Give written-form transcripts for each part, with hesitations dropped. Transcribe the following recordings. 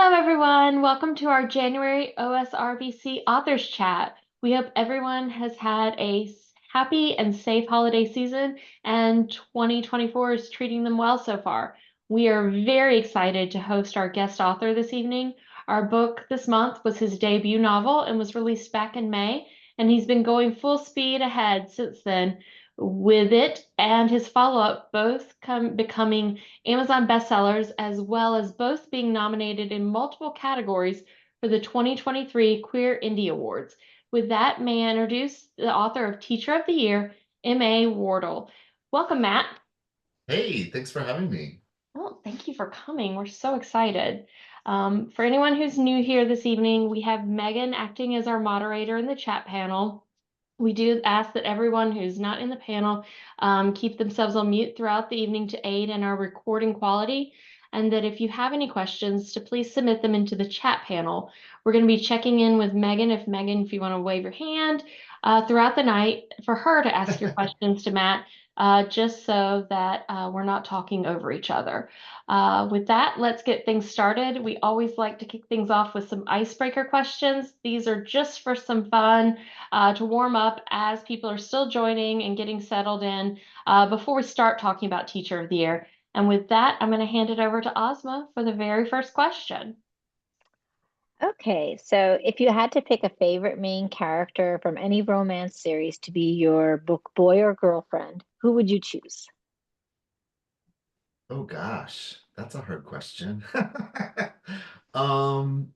Hello, everyone. Welcome to our January OSRBC Authors Chat. We hope everyone has had a happy and safe holiday season, and 2024 is treating them well so far. We are very excited to host our guest author this evening. Our book this month was his debut novel and was released back in May, and he's been going full speed ahead since then with it and his follow-up both becoming Amazon bestsellers, as well as both being nominated in multiple categories for the 2023 Queer Indie Awards. With that, may I introduce the author of Teacher of the Year, M.A. Wardell. Welcome, Matt. Hey, thanks for having me. Well, thank you for coming. We're so excited. For anyone who's new here this evening, we have Megan acting as our moderator in the chat panel. We do ask that everyone who's not in the panel keep themselves on mute throughout the evening to aid in our recording quality, and that if you have any questions, to please submit them into the chat panel. We're going to be checking in with Megan, if you want to wave your hand throughout the night for her to ask your questions to Matt, just so that we're not talking over each other. With that, let's get things started. We always like to kick things off with some icebreaker questions. These are just for some fun to warm up as people are still joining and getting settled in before we start talking about Teacher of the Year. And with that, I'm going to hand it over to Ozma for the very first question. Okay, so if you had to pick a favorite main character from any romance series to be your book boy or girlfriend, who would you choose? Oh gosh, that's a hard question. Um,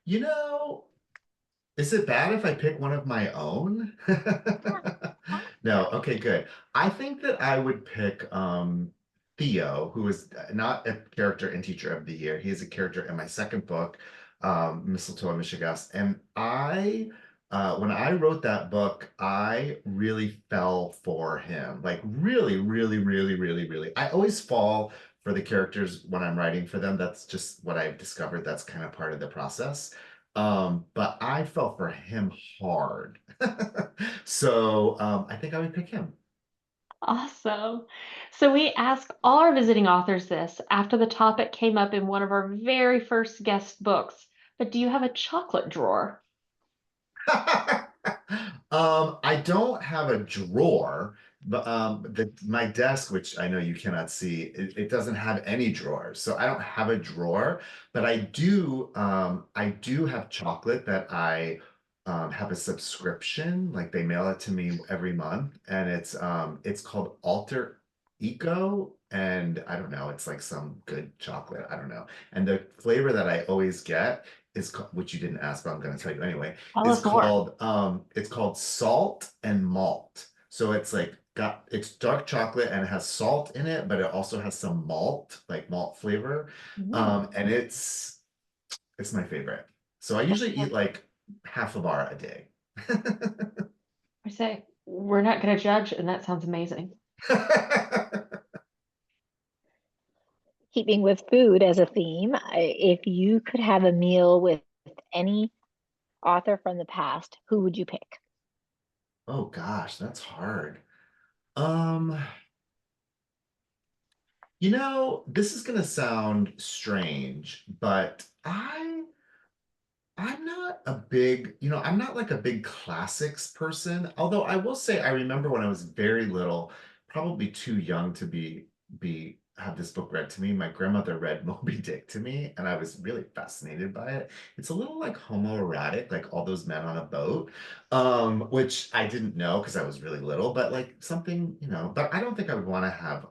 you know, is it bad if I pick one of my own? No, okay, good. I think that I would pick Theo, who is not a character in Teacher of the Year. He is a character in my second book, Mistletoe and Michigas. And when I wrote that book, I really fell for him. Like really, really, really, really, really. I always fall for the characters when I'm writing for them. That's just what I've discovered. That's kind of part of the process. But I fell for him hard. So I think I would pick him. Awesome. So we ask all our visiting authors this after the topic came up in one of our very first guest books. But do you have a chocolate drawer? I don't have a drawer, but my desk, which I know you cannot see, it doesn't have any drawers. So I don't have a drawer, but I do have chocolate that I have a subscription, like they mail it to me every month, and it's called Alter Eco. And I don't know, it's like some good chocolate. I don't know. And the flavor that I always get which you didn't ask, but I'm going to tell you anyway, Tell is us more. called salt and malt. So it's dark chocolate and it has salt in it, but it also has some malt, like malt flavor. Mm, And it's my favorite. So I usually eat like half a bar a day. I say, we're not going to judge, and that sounds amazing. Keeping with food as a theme, if you could have a meal with any author from the past, who would you pick? Oh gosh, that's hard. Um, this is gonna sound strange, but I'm not like a big classics person. Although I will say I remember when I was very little, probably too young to be have this book read to me. My grandmother read Moby Dick to me, and I was really fascinated by it. It's a little like homoerotic, like all those men on a boat, which I didn't know because I was really little, but like something, but I don't think I would want to have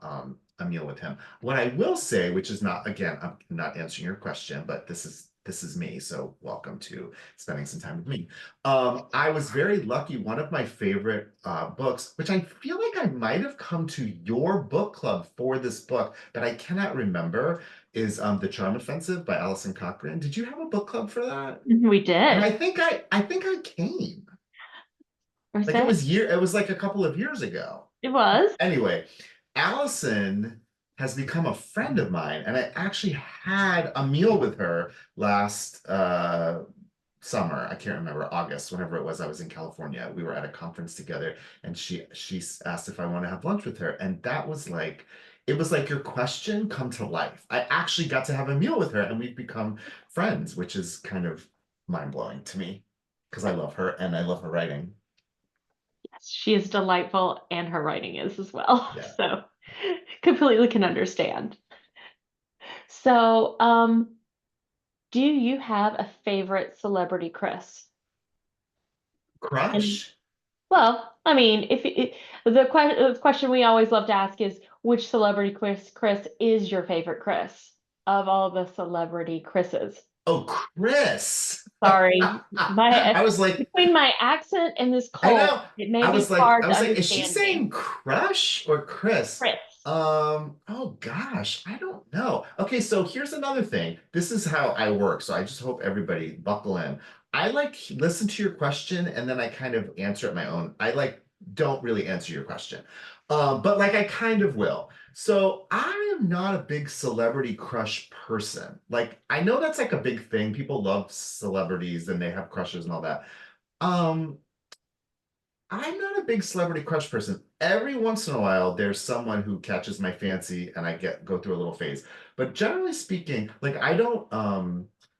a meal with him. What I will say, which is not, again, I'm not answering your question, but this is me, so welcome to spending some time with me. I was very lucky. One of my favorite books, which I feel like I might have come to your book club for this book, but I cannot remember, is The Charm Offensive by Alison Cochrane. Did you have a book club for that? We And did. I think I came. I Like it say, was it was like a couple of years ago. it was. Anyway, Allison has become a friend of mine, and I actually had a meal with her last summer. I can't remember, August, whenever it was. I was in California. We were at a conference together, and she asked if I want to have lunch with her, and that was like it was like your question come to life. I actually got to have a meal with her and we've become friends, which is kind of mind-blowing to me because I love her and I love her writing. Yes, she is delightful, and her writing is as well. Yeah. So completely can understand. So, do you have a favorite celebrity, Chris? And Crush? well, I mean, the question we always love to ask is, which celebrity Chris is your favorite Chris of all the celebrity Chris's? Oh, Chris. Sorry, my I was like, between my accent and this I cold, know. it may be I hard to was like, is she understand me. saying crush or Chris? Chris. Oh gosh, I don't know. Okay, so here's another thing. This is how I work. So I just hope everybody buckle in. I like listen to your question and then I kind of answer it my own. I like don't really answer your question. But like I kind of will. So I am not a big celebrity crush person. Like I know that's like a big thing. People love celebrities and they have crushes and all that. Um, I'm not a big celebrity crush person. Every once in a while, there's someone who catches my fancy and I go through a little phase. But generally speaking, like I don't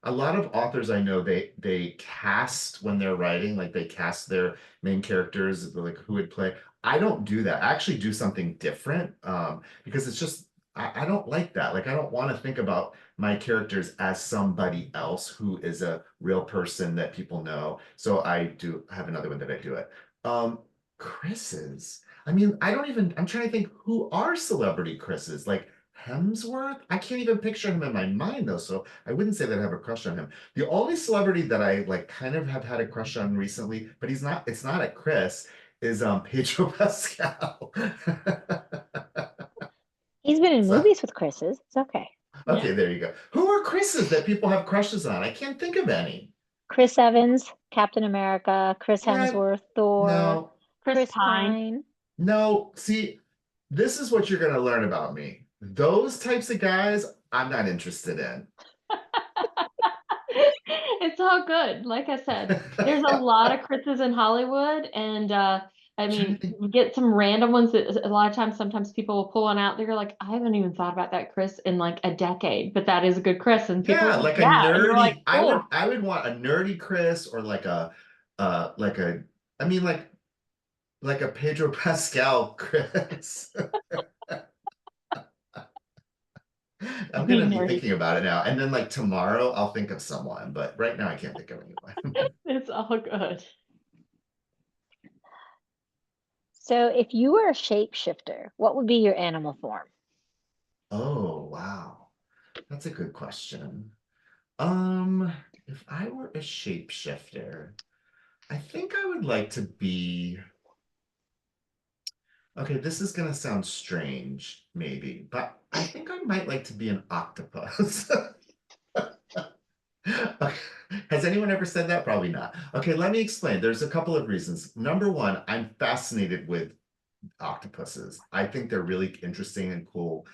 a lot of authors I know they cast when they're writing, like they cast their main characters, like who would play. I don't do that. I actually do something different because it's just I don't like that. Like I don't want to think about my characters as somebody else who is a real person that people know. So I do have another one that I do it. Um, Chris's. I mean, I don't even, I'm trying to think who are celebrity Chris's. Like Hemsworth? I can't even picture him in my mind though, so I wouldn't say that I have a crush on him. The only celebrity that I like kind of have had a crush on recently, but it's not a Chris, is Pedro Pascal. He's been in So, movies with Chris's. It's okay. Yeah. okay, there you go. Who are Chris's that people have crushes on? I can't think of any. Chris Evans, Captain America, Chris Yeah, Hemsworth, Thor, no. Chris Chris Pine. Pine. No, see, this is what you're going to learn about me. Those types of guys, I'm not interested in. It's all good. Like I said, there's a lot of Chris's in Hollywood, and I Trying to mean, think. you get some random ones that a lot of times, sometimes people will pull one out. They're like, I haven't even thought about that Chris in like a decade, but that is a good Chris, and people are Yeah, like, like a yeah, and you're like, nerdy. cool. I would want a nerdy Chris or like a I mean like a Pedro Pascal Chris. I'm Be gonna be nerdy. thinking about it now. And then like tomorrow I'll think of someone, but right now I can't think of anyone. It's all good. So if you were a shapeshifter, what would be your animal form? Oh, wow. That's a good question. Um, if I were a shapeshifter, I think I would like to be. Okay, this is gonna sound strange, maybe, but I think I might like to be an octopus. Okay, has anyone ever said that? Probably not. Okay, let me explain. There's a couple of reasons. Number one, I'm fascinated with octopuses. I think they're really interesting and cool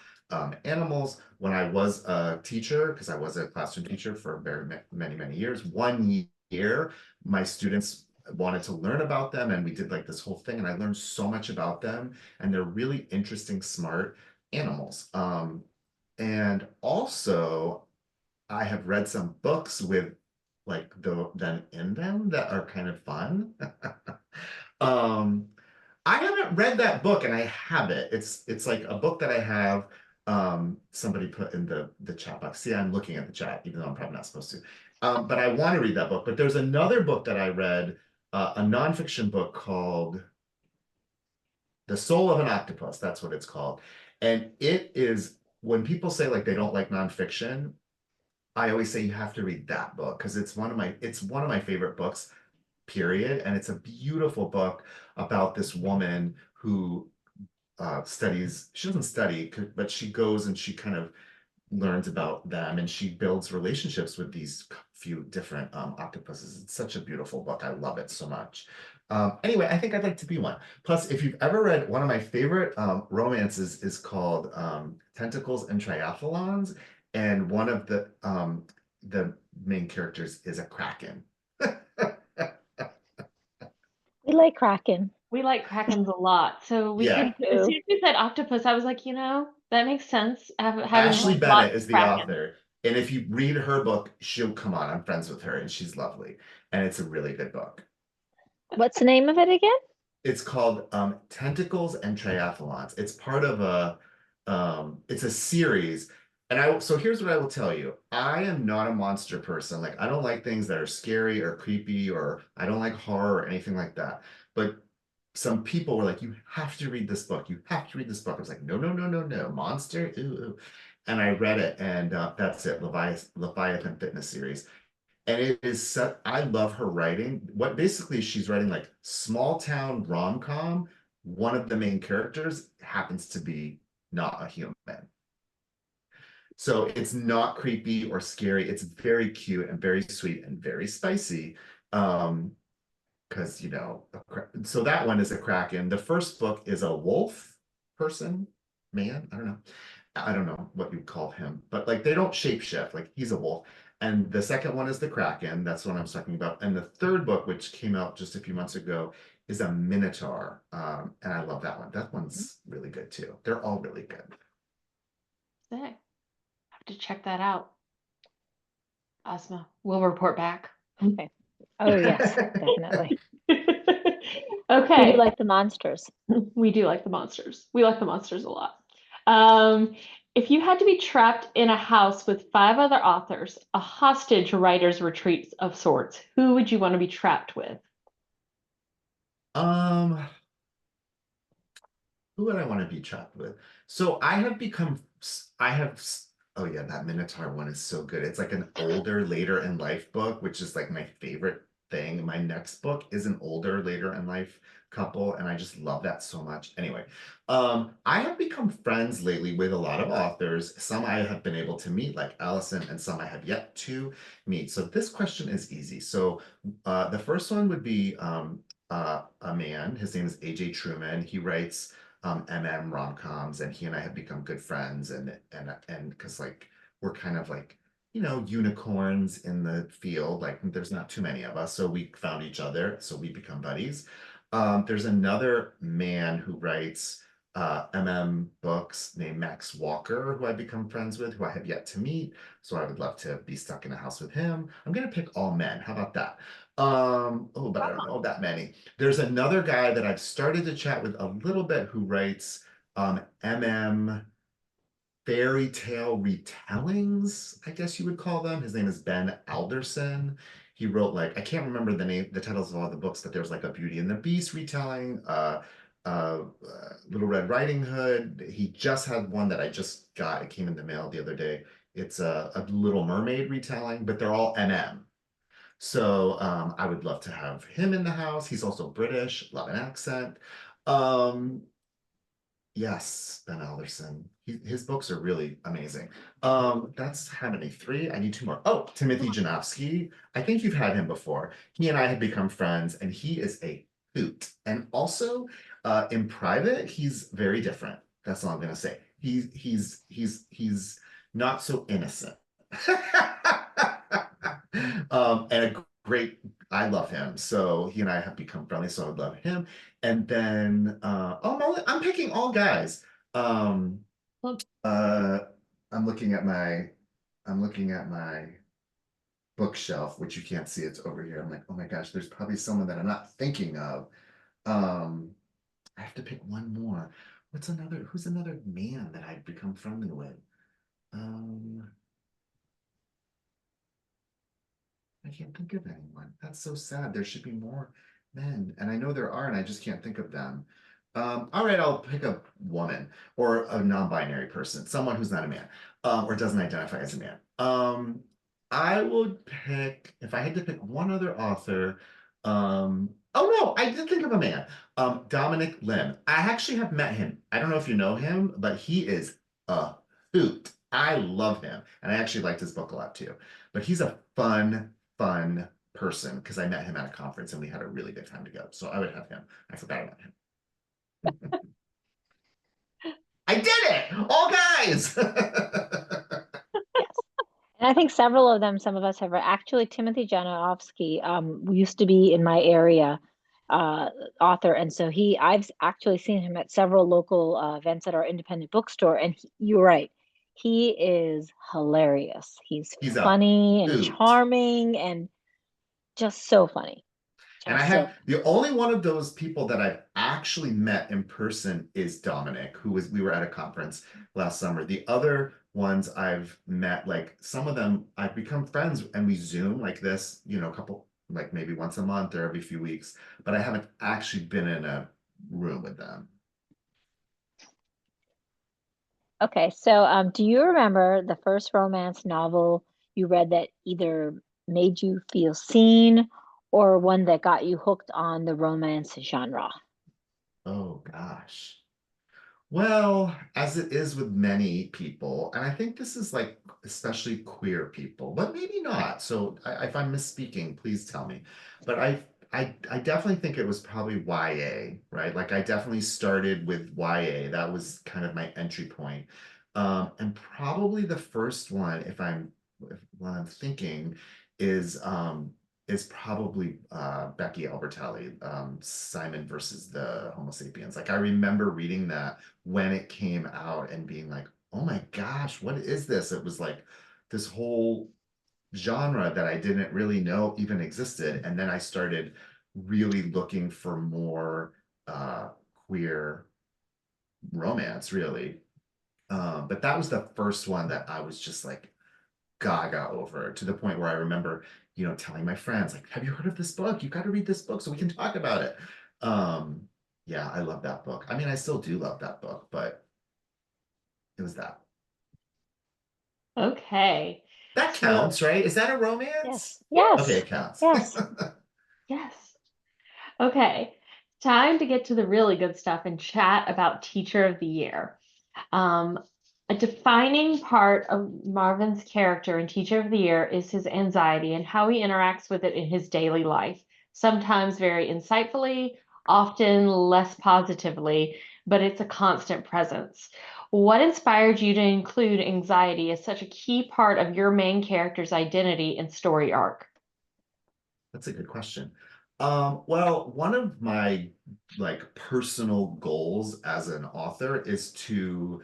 animals. When I was a teacher, because I was a classroom teacher for many years, 1 year, my students wanted to learn about them, and we did like this whole thing, and I learned so much about them, and they're really interesting, smart animals. And also, I have read some books with like them in them that are kind of fun. Um, I haven't read that book and I have it. It's like a book that I have somebody put in the chat box. See, I'm looking at the chat, even though I'm probably not supposed to. But I want to read that book. But there's another book that I read, a nonfiction book called The Soul of an Octopus. That's what it's called. And it is when people say like they don't like nonfiction, I always say you have to read that book because it's one of my favorite books, period. And it's a beautiful book about this woman who studies, she doesn't study, but she goes and she kind of learns about them and she builds relationships with these few different octopuses. It's such a beautiful book. I love it so much. Anyway, I think I'd like to be one. Plus, if you've ever read one of my favorite romances is called Tentacles and Triathlons, and one of the main characters is a kraken. We like Kraken. We like Krakens a lot. So we Yeah. could, as soon as you said octopus, I was like, That makes sense. Having Ashley read Bennett lots is of the Kraken. author. And if you read her book, she'll come on. I'm friends with her and she's lovely. And it's a really good book. What's the name of it again? It's called Tentacles and Triathlons. It's part of a it's a series. And so here's what I will tell you. I am not a monster person. Like I don't like things that are scary or creepy, or I don't like horror or anything like that. But some people were like, you have to read this book. You have to read this book. I was like, no, no, no, no, no. Monster. Ooh, ooh. And I read it, and that's it. Leviathan Fitness Series. And it is such, I love her writing. What basically she's writing like small town rom-com. One of the main characters happens to be not a human. So it's not creepy or scary. It's very cute and very sweet and very spicy. Because so that one is a Kraken. The first book is a wolf person, man. I don't know what you call him, but like they don't shapeshift, like he's a wolf. And the second one is the Kraken. That's what I'm talking about. And the third book, which came out just a few months ago, is a Minotaur. And I love that one. That one's really good too. They're all really good. Sick. Have to check that out. Asma, we'll report back. Okay. Oh, yes, definitely. We Okay. do like the monsters. We do like the monsters. We like the monsters a lot. If you had to be trapped in a house with 5 other authors, a hostage writer's retreat of sorts, who would you want to be trapped with? Um, who would I want to be trapped with? So I have become, oh yeah, that Minotaur one is so good. It's like an older, later in life book, which is like my favorite thing. My next book is an older, later in life couple, and I just love that so much. Anyway, I have become friends lately with a lot of authors. Some I have been able to meet, like Allison, and some I have yet to meet. So this question is easy. So the first one would be a man. His name is AJ Truman. He writes rom-coms, and he and I have become good friends, and because like we're kind of like unicorns in the field, like there's not too many of us, so we found each other, so we become buddies. There's another man who writes books named Max Walker, who I've become friends with, who I have yet to meet, so I would love to be stuck in a house with him. I'm gonna pick all men. How about that? Oh, but I don't know that many. There's another guy that I've started to chat with a little bit who writes fairy tale retellings, I guess you would call them. His name is Ben Alderson. He wrote like, I can't remember the titles of all the books, but there's like a Beauty and the Beast retelling, Little Red Riding Hood. He just had one that I just got. It came in the mail the other day. It's a Little Mermaid retelling, but they're all MM. So I would love to have him in the house. He's also British, love an accent. Um, yes, Ben Alderson. His books are really amazing. That's how many? 3? I need 2 more. Oh, Timothy Janofsky. I think you've had him before. He and I have become friends, and he is a hoot. And also, in private, he's very different. That's all I'm gonna say. He's not so innocent. And a great, I love him. So he and I have become friendly, so I would love him. And then I'm picking all guys. Um Well, uh I'm looking at my bookshelf, which you can't see, it's over here. I'm like, oh my gosh, there's probably someone that I'm not thinking of. Um I have to pick one more. Who's another man that I've become friendly with? Um I can't think of anyone. That's so sad. There should be more men. And I know there are, and I just can't think of them. All right, I'll pick a woman or a non-binary person, someone who's not a man, or doesn't identify as a man. I would pick, if I had to pick one other author, oh no, I did think of a man. Dominic Lim. I actually have met him. I don't know if you know him, but he is a hoot. I love him. And I actually liked his book a lot too. But he's a fun person because I met him at a conference and we had a really good time together. So I would have him. I forgot about him. I did it! All guys! Yes. And I think several of them, some of us have actually, Timothy Janowski used to be in my area uh, author, and so I've actually seen him at several local events at our independent bookstore, and you're right, he is hilarious. He's He's a funny and hoot. charming and just so funny. And I Just so have the only one of those people that I've actually met in person is Dominic, we were at a conference last summer. The other ones I've met, like some of them I've become friends and we Zoom like this, a couple, like maybe once a month or every few weeks, but I haven't actually been in a room with them. Okay, so do you remember the first romance novel you read that either made you feel seen or one that got you hooked on the romance genre? Oh gosh. Well, as it is with many people, and I think this is like especially queer people, but maybe not. So if I'm misspeaking, please tell me. But I definitely think it was probably YA, right? Like I definitely started with YA. That was kind of my entry point. And probably the first one, if what I'm thinking, is um is probably Becky Albertalli, Simon versus the Homo sapiens. Like I remember reading that when it came out and being like, oh my gosh, what is this? It was like this whole genre that I didn't really know even existed. And then I started really looking for more uh, queer romance, really. But that was the first one that I was just like gaga over, to the point where I remember, telling my friends, like, have you heard of this book? You got to read this book so we can talk about it. Um, yeah, I love that book. I mean, I still do love that book, but it was that. Okay. That So, counts, right? Is that a Yes, romance? Okay, yes, it counts. yes. yes. Okay. Time to get to the really good stuff and chat about Teacher of the Year. Um, a defining part of Marvin's character in Teacher of the Year is his anxiety and how he interacts with it in his daily life, sometimes very insightfully, often less positively, but it's a constant presence. What inspired you to include anxiety as such a key part of your main character's identity and story arc? That's a good question. Well, one of my like personal goals as an author is to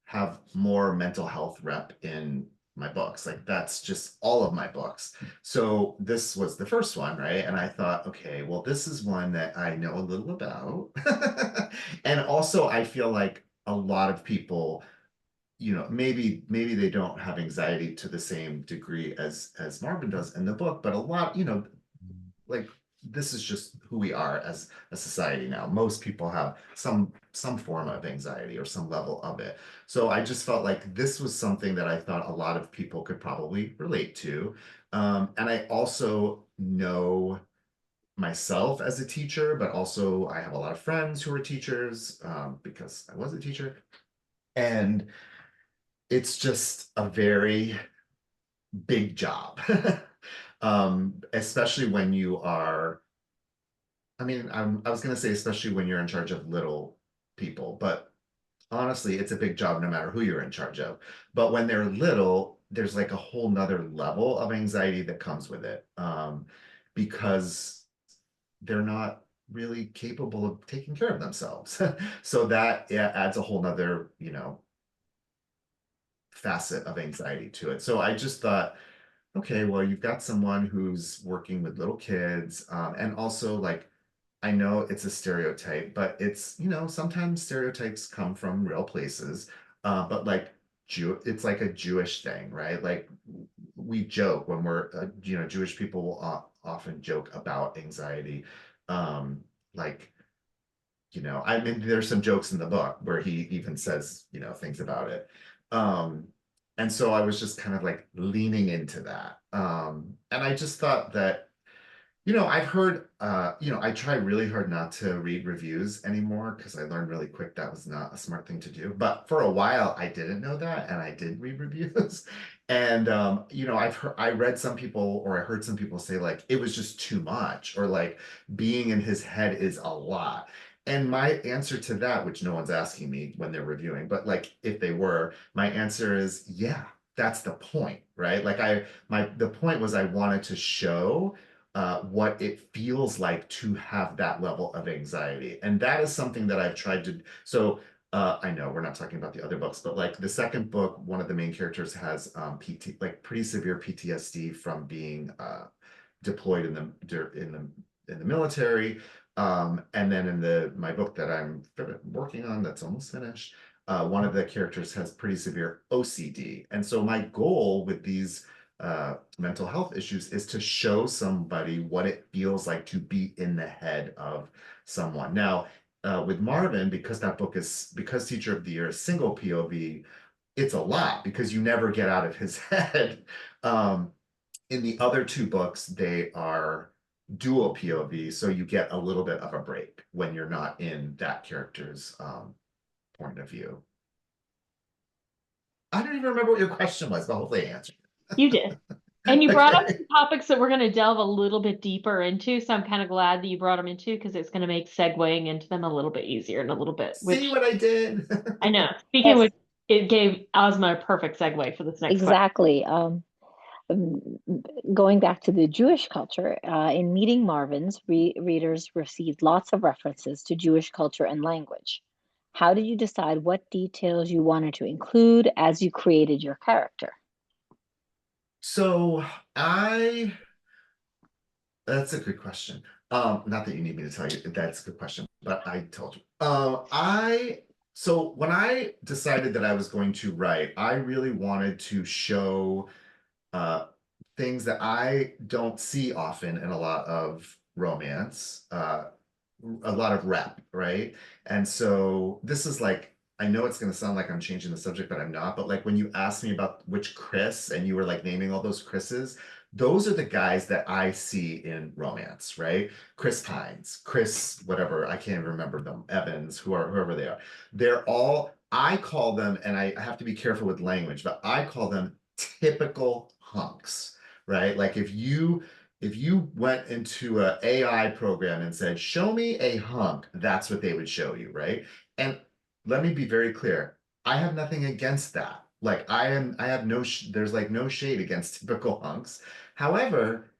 have more mental health rep in my books. Like that's just all of my books. So this was the first one, right? And I thought, okay, well, this is one that I know a little about. And also I feel like a lot of people, maybe they don't have anxiety to the same degree as Marvin does in the book, but a lot, like this is just who we are as a society now. Most people have some form of anxiety or some level of it. So I just felt like this was something that I thought a lot of people could probably relate to. And I also know myself as a teacher, but also I have a lot of friends who are teachers, because I was a teacher. And it's just a very big job. Especially when you are, I mean, I was going to say, especially when you're in charge of little people, but honestly, it's a big job no matter who you're in charge of. But when they're little, there's like a whole nother level of anxiety that comes with it, because they're not really capable of taking care of themselves. So that, yeah, adds a whole nother, facet of anxiety to it. So I just thought, okay, well, you've got someone who's working with little kids, and also like I know it's a stereotype, but it's, sometimes stereotypes come from real places. But like it's like a Jewish thing, right? Like we joke when we're, Jewish people will often joke about anxiety. Um, like, I mean, there's some jokes in the book where he even says, things about it. Um, and so I was just kind of like leaning into that. And I just thought that, I've heard, I try really hard not to read reviews anymore because I learned really quick that was not a smart thing to do. But for a while, I didn't know that, and I did read reviews. And I read some people, or I heard some people say like it was just too much, or like being in his head is a lot. And my answer to that, which no one's asking me when they're reviewing, but like if they were, my answer is yeah, that's the point, right? Like the point was I wanted to show what it feels like to have that level of anxiety. And that is something that I've tried to, so I know we're not talking about the other books, but like the second book, one of the main characters has like pretty severe PTSD from being deployed in the military. And then in my book that I'm working on, that's almost finished, one of the characters has pretty severe OCD. And so my goal with these mental health issues is to show somebody what it feels like to be in the head of someone. Now, with Marvin, because because Teacher of the Year is single POV, it's a lot because you never get out of his head. In the other two books, they are dual POV, so you get a little bit of a break when you're not in that character's point of view. I don't even remember what your question was, but hopefully I answered. You did. And you brought up Okay. some topics that we're going to delve a little bit deeper into. So I'm kind of glad that you brought them into because it's going to make segueing into them a little bit easier and a little bit, See which what I did? I know. Speaking of Yes, which, it gave Ozma a perfect segue for this next question. exactly. Going back to the Jewish culture, in Meeting Marvins, readers received lots of references to Jewish culture and language. How did you decide what details you wanted to include as you created your character? So that's a good question. Not that you need me to tell you, that's a good question, but I told you. So when I decided that I was going to write, I really wanted to show things that I don't see often in a lot of romance, a lot of rep, right? And so this is like, I know it's going to sound like I'm changing the subject, but I'm not. But like when you asked me about which Chris and you were like naming all those Chris's, those are the guys that I see in romance, right? Chris Pines, Chris, whatever, I can't even remember them, Evans, whoever they are. They're all, I call them, and I have to be careful with language, but I call them typical hunks, right? Like if you went into an AI program and said, show me a hunk, that's what they would show you, right? And let me be very clear. I have nothing against that. Like I have there's like no shade against typical hunks. However,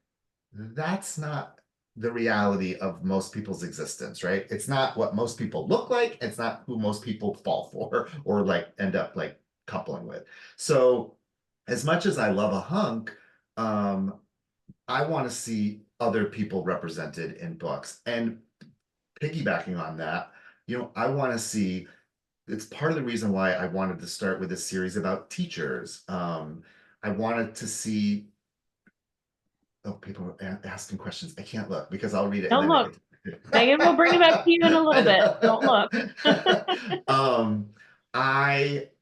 that's not the reality of most people's existence, right? It's not what most people look like. It's not who most people fall for or like end up like coupling with. So as much as I love a hunk, I want to see other people represented in books. And piggybacking on that, I want to see, it's part of the reason why I wanted to start with a series about teachers. I wanted to see, oh, people are asking questions. I can't look because I'll read it and Don't then I look. get Megan will bring it back to you in a little bit. Don't look.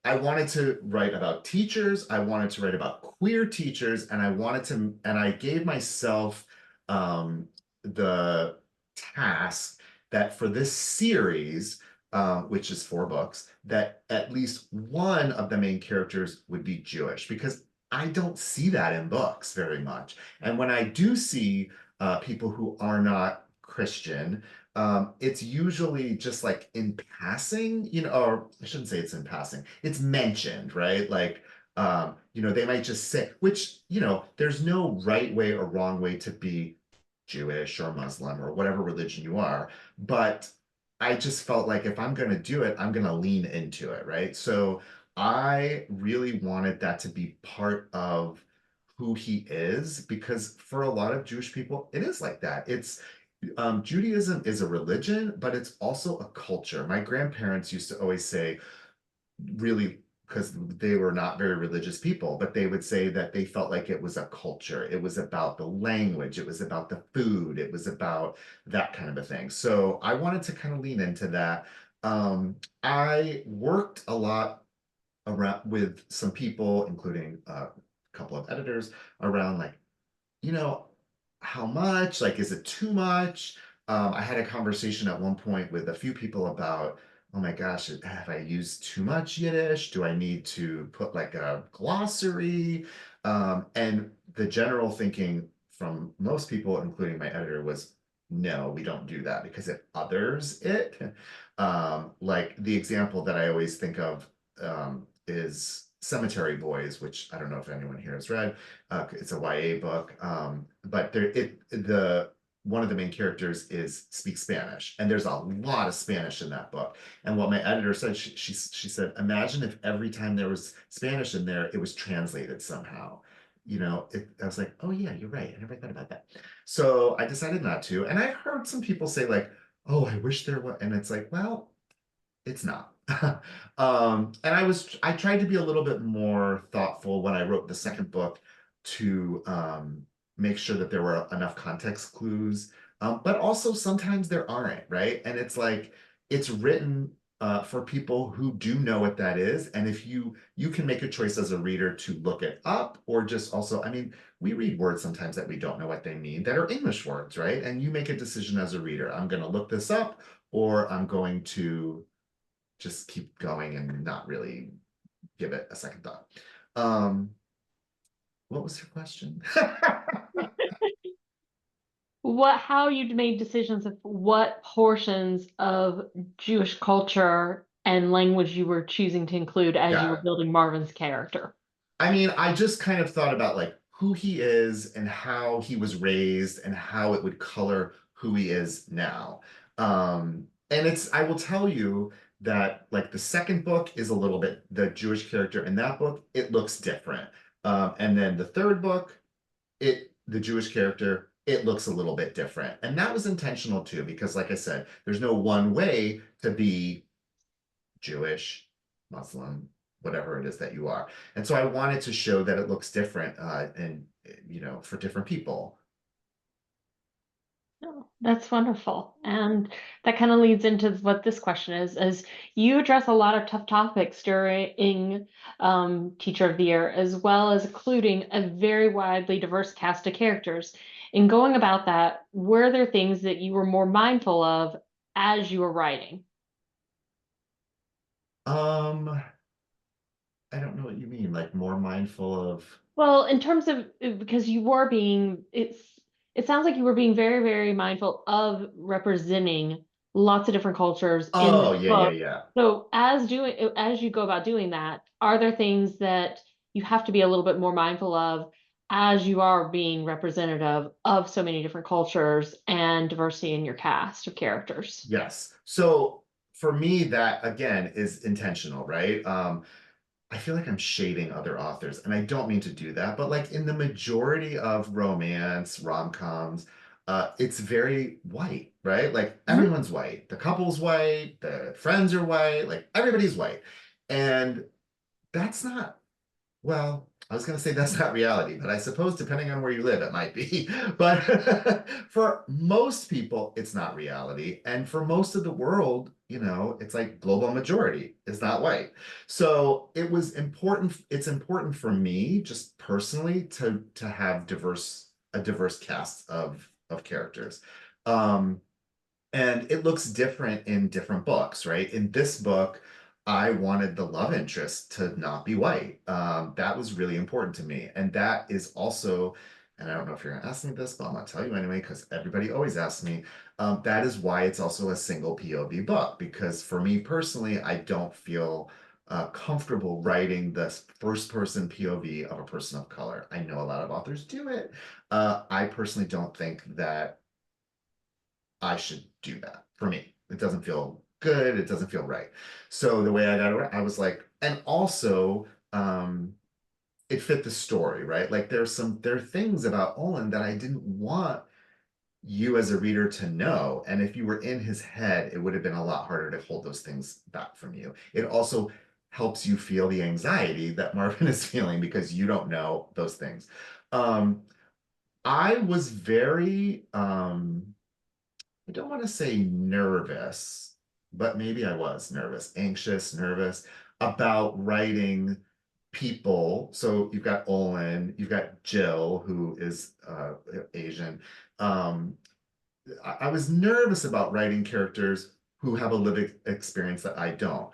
I wanted to write about teachers, I wanted to write about queer teachers, and I gave myself the task that for this series, which is 4 books, that at least one of the main characters would be Jewish, because I don't see that in books very much. And when I do see people who are not Christian, it's usually just like in passing, or I shouldn't say it's in passing, it's mentioned, right? Like, they might just say, which, there's no right way or wrong way to be Jewish or Muslim or whatever religion you are. But I just felt like if I'm going to do it, I'm going to lean into it, right? So I really wanted that to be part of who he is, because for a lot of Jewish people, it is like that. Judaism is a religion, but it's also a culture. My grandparents used to always say, really, because they were not very religious people, but they would say that they felt like it was a culture. It was about the language, it was about the food, it was about that kind of a thing. So I wanted to kind of lean into that. I worked a lot around with some people, including a couple of editors, around like, you know, how much, like, is it too much? I had a conversation at one point with a few people about, oh my gosh, have I used too much Yiddish? Do I need to put like a glossary? And the general thinking from most people, including my editor, was no, we don't do that because it others it. Like the example that I always think of is Cemetery Boys, which I don't know if anyone here has read. It's a YA book, but the one of the main characters speaks Spanish, and there's a lot of Spanish in that book. And what my editor said, she said, imagine if every time there was Spanish in there, it was translated somehow. I was like, oh yeah, you're right. I never thought about that. So I decided not to. And I heard some people say like, oh, I wish there was, and it's like, well, it's not. And I tried to be a little bit more thoughtful when I wrote the second book to make sure that there were enough context clues. But also sometimes there aren't, right? And it's like it's written for people who do know what that is. And if you can make a choice as a reader to look it up, or just also, I mean, we read words sometimes that we don't know what they mean, that are English words, right? And you make a decision as a reader. I'm going to look this up, or I'm going to just keep going and not really give it a second thought. What was your question? How you made decisions of what portions of Jewish culture and language you were choosing to include as you Got were it. building Marvin's character. I mean, I just kind of thought about like who he is and how he was raised and how it would color who he is now. And I will tell you that like the second book is a little bit, the Jewish character in that book, it looks different. And then the third book, the Jewish character, it looks a little bit different. And that was intentional too, because like I said, there's no one way to be Jewish, Muslim, whatever it is that you are. And so I wanted to show that it looks different and for different people. Oh, that's wonderful. And that kind of leads into what this question is, as you address a lot of tough topics during Teacher of the Year, as well as including a very widely diverse cast of characters. In going about that, were there things that you were more mindful of as you were writing? Um, I don't know what you mean, like more mindful of. Well, in terms of because you were it sounds like you were being very, very mindful of representing lots of different cultures in Oh, this yeah, yeah, book. yeah. So as you go about doing that, are there things that you have to be a little bit more mindful of as you are being representative of so many different cultures and diversity in your cast of characters? Yes. So for me, that again is intentional, right? I feel like I'm shading other authors, and I don't mean to do that, but like in the majority of romance, rom-coms, it's very white, right? Like Mhm. everyone's white. The couple's white, the friends are white, like everybody's white. And that's not, well, I was going to say that's not reality, but I suppose depending on where you live, it might be. But for most people, it's not reality. And for most of the world, it's like global majority is not white. So it was important. It's important for me, just personally, to have a diverse cast of characters. Um, and it looks different in different books, right? In this book, I wanted the love interest to not be white. That was really important to me. And that is also, and I don't know if you're going to ask me this, but I'm going to tell you anyway, because everybody always asks me. That is why it's also a single POV book, because for me personally, I don't feel comfortable writing the first person POV of a person of color. I know a lot of authors do it. I personally don't think that I should do that for me. It doesn't feel good. It doesn't feel right. So the way I got it, I was like, and also, it fit the story, right? Like there are things about Olin that I didn't want you as a reader to know. And if you were in his head, it would have been a lot harder to hold those things back from you. It also helps you feel the anxiety that Marvin is feeling because you don't know those things. Um, I was very, I don't want to say nervous, but maybe I was nervous, anxious, nervous about writing people. So you've got Olin, you've got Jill, who is Asian. Um, I was nervous about writing characters who have a lived experience that I don't.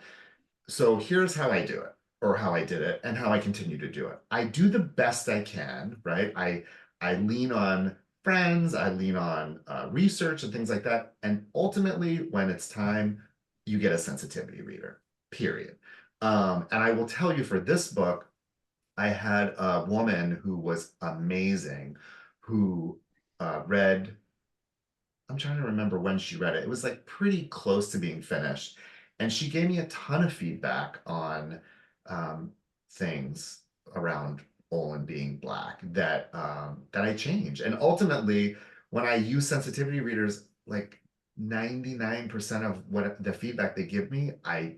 So here's how I do it, or how I did it, and how I continue to do it. I do the best I can, right? I lean on friends, I lean on research and things like that. And ultimately, when it's time, you get a sensitivity reader, period. And I will tell you for this book, I had a woman who was amazing who read, I'm trying to remember when she read it. It was like pretty close to being finished. And she gave me a ton of feedback on things around Olin being black that I changed. And ultimately, when I use sensitivity readers, like 99% of what the feedback they give me, I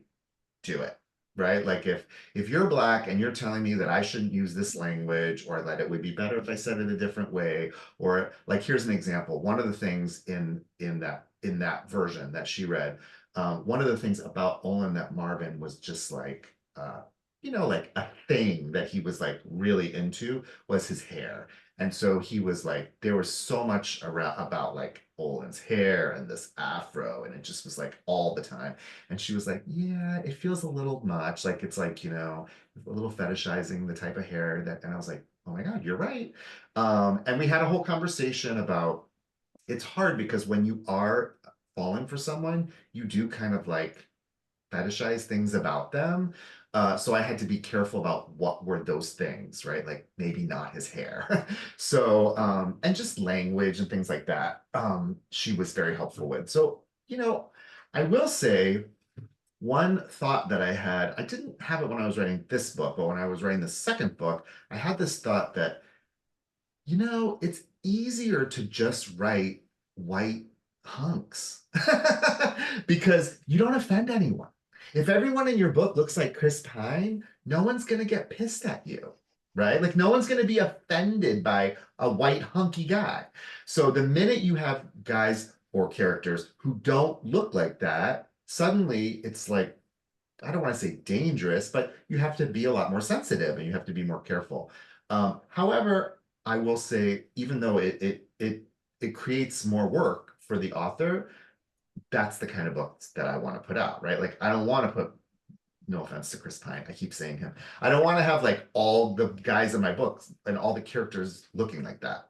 do it, right? Like if you're black and you're telling me that I shouldn't use this language, or that it would be better if I said it a different way, or like here's an example. One of the things in that version that she read, one of the things about Olin that Marvin was just like like a thing that he was like really into was his hair. And so he was like, there was so much around about like Olin's hair and this afro, and it just was like all the time. And she was like, yeah, it feels a little much. Like it's like, a little fetishizing the type of hair that, and I was like, oh my God, you're right. And we had a whole conversation about it's hard because when you are falling for someone, you do kind of like fetishize things about them. So I had to be careful about what were those things, right? Like maybe not his hair. So, and just language and things like that, she was very helpful with. So, I will say one thought that I had, I didn't have it when I was writing this book, but when I was writing the second book, I had this thought that it's easier to just write white hunks because you don't offend anyone. If everyone in your book looks like Chris Pine, no one's going to get pissed at you, right? Like, no one's going to be offended by a white hunky guy. So, the minute you have guys or characters who don't look like that, suddenly it's like, I don't want to say dangerous, but you have to be a lot more sensitive and you have to be more careful. However, I will say, even though it creates more work for the author, that's the kind of books that I want to put out, right? Like I don't want to put, no offense to Chris Pine, I keep saying him. I don't want to have like all the guys in my books and all the characters looking like that.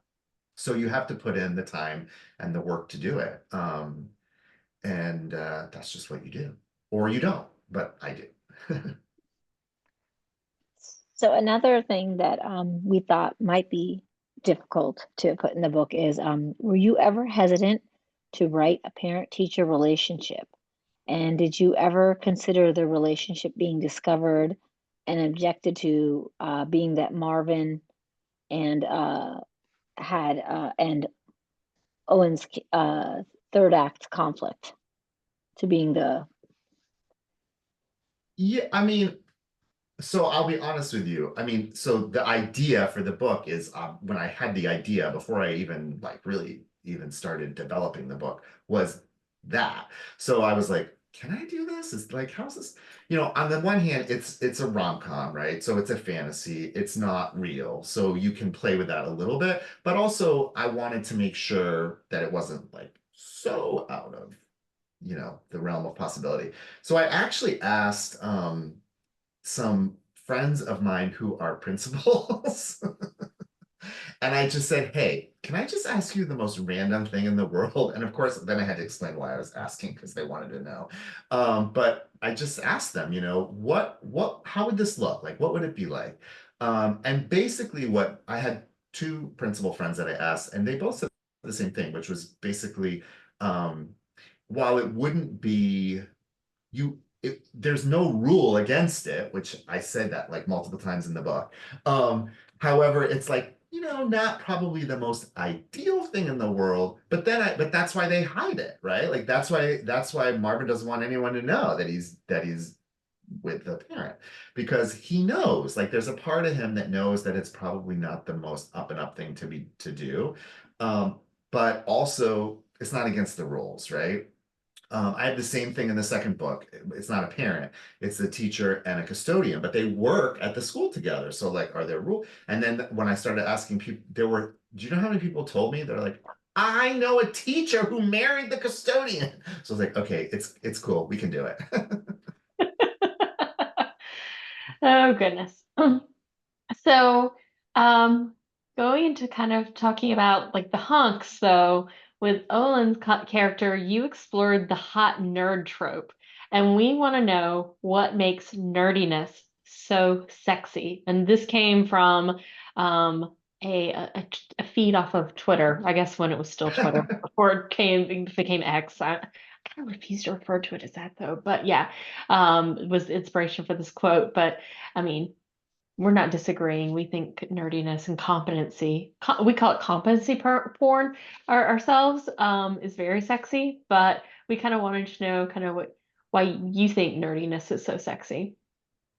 So you have to put in the time and the work to do it. And that's just what you do, or you don't, but I do. So another thing that we thought might be difficult to put in the book is, were you ever hesitant to write a parent-teacher relationship? And did you ever consider the relationship being discovered and objected to, being that Marvin and and Owen's third act conflict to being the Yeah, I mean, so I'll be honest with you. I mean, so the idea for the book is when I had the idea before I even like really even started developing the book was that. So I was like, can I do this? It's like, how's this? On the one hand, it's a rom-com, right? So it's a fantasy. It's not real. So you can play with that a little bit, but also I wanted to make sure that it wasn't like so out of, the realm of possibility. So I actually asked some friends of mine who are principals. And I just said, hey, can I just ask you the most random thing in the world? And of course, then I had to explain why I was asking because they wanted to know. But I just asked them, how would this look? Like, what would it be like? And basically, what I had two principal friends that I asked, and they both said the same thing, which was basically, um, while it wouldn't be there's no rule against it, which I said that like multiple times in the book. However, it's like, not probably the most ideal thing in the world, but that's why they hide it, right? Like that's why Marvin doesn't want anyone to know that he's with the parent because he knows, like there's a part of him that knows that it's probably not the most up and up thing to do. Um, but also it's not against the rules, right? I have the same thing in the second book. It's not a parent, it's a teacher and a custodian, but they work at the school together. So, like, are there rules? And then when I started asking people, do you know how many people told me? They're like, I know a teacher who married the custodian. So I was like, okay, it's cool. We can do it. Oh, goodness. So, going into kind of talking about like the hunks, so with Olin's character, you explored the hot nerd trope. and we want to know what makes nerdiness so sexy. And this came from a feed off of Twitter, I guess when it was still Twitter before it became X. I kind of refuse to refer to it as that though, but yeah, it was the inspiration for this quote. But I mean, we're not disagreeing. We think nerdiness and competency, we call it competency porn ourselves, is very sexy, but we kind of wanted to know kind of why you think nerdiness is so sexy.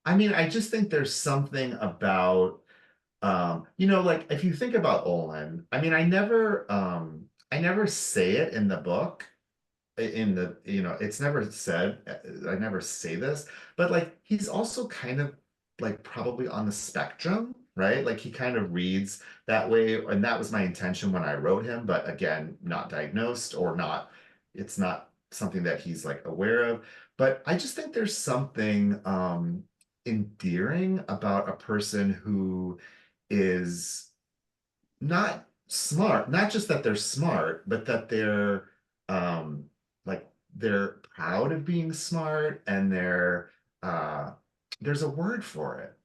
I mean, I just think there's something about like if you think about Olin, I mean, I never say it in the book, in the, it's never said, I never say this, but like he's also kind of like probably on the spectrum, right? Like he kind of reads that way, and that was my intention when I wrote him, but again, not diagnosed or not, it's not something that he's like aware of. But I just think there's something endearing about a person who is not smart, not just that they're smart, but that they're um like they're proud of being smart, and uh there's a word for it.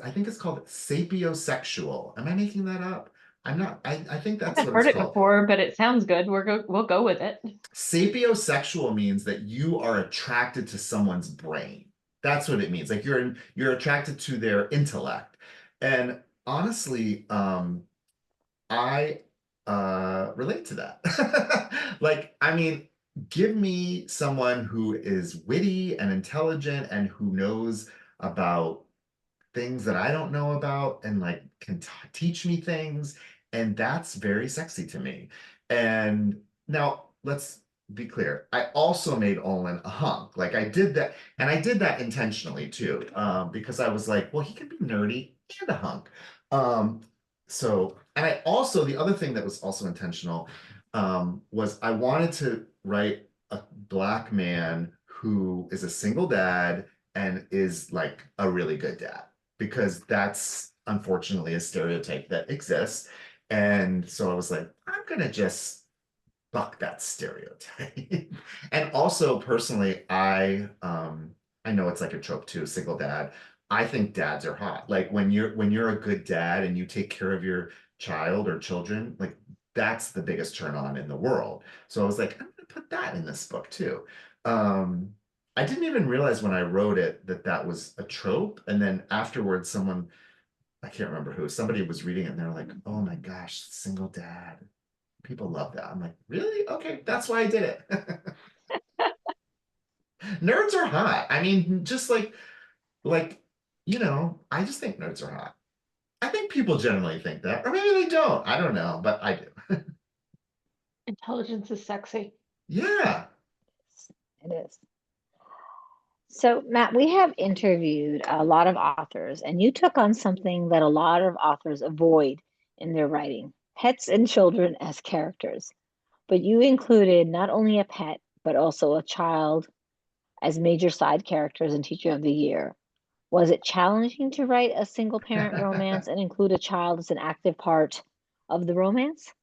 I think it's called sapiosexual. Am I making that up? I'm not. I think I that's haven't what it's heard it called. before, but it sounds good. We'll go with it. Sapiosexual means that you are attracted to someone's brain. That's what it means. Like you're attracted to their intellect. And honestly, I relate to that. Like, I mean, give me someone who is witty and intelligent and who knows about things that I don't know about, and like can teach me things. And that's very sexy to me. And now let's be clear. I also made Olin a hunk. Like I did that, and I did that intentionally too, because I was like, well, he could be nerdy and a hunk. Um, and I also, the other thing that was also intentional, was I wanted to write a Black man who is a single dad and is like a really good dad, because that's unfortunately a stereotype that exists. And so I was like, I'm gonna just buck that stereotype. And also personally, I know it's like a trope too, single dad. I think dads are hot. Like when you're a good dad and you take care of your child or children, like that's the biggest turn on in the world. So I was like, I'm gonna put that in this book too. Um, I didn't even realize when I wrote it that that was a trope. And then afterwards, I can't remember who, somebody was reading it and they're like, oh my gosh, single dad. People love that. I'm like, really? Okay, that's why I did it. Nerds are hot. I mean, just like, I just think nerds are hot. I think people generally think that, or maybe they don't. I don't know, but I do. Intelligence is sexy. Yeah. It is. So, Matt, we have interviewed a lot of authors, and you took on something that a lot of authors avoid in their writing, pets and children as characters. But you included not only a pet, but also a child as major side characters in Teacher of the Year. Was it challenging to write a single parent romance and include a child as an active part of the romance?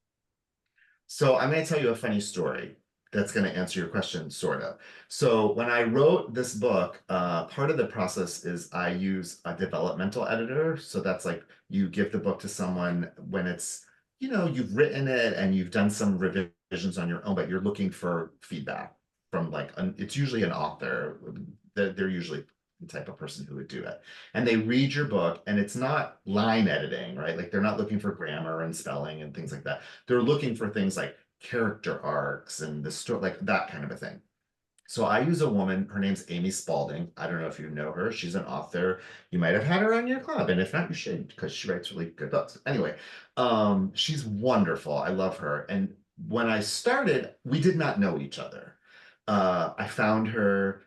So I'm going to tell you a funny story that's going to answer your question, sort of. So when I wrote this book, part of the process is I use a developmental editor. So that's like you give the book to someone when it's, you've written it and you've done some revisions on your own, but you're looking for feedback from like, it's usually an author. They're usually the type of person who would do it. And they read your book, and it's not line editing, right? Like they're not looking for grammar and spelling and things like that. They're looking for things like character arcs and the story, like that kind of a thing. So I use a woman, her name's Amy Spalding. I don't know if you know her. She's an author. You might have had her on your club, and if not, you should, because she writes really good books. Anyway, she's wonderful. I love her. And when I started, we did not know each other. I found her,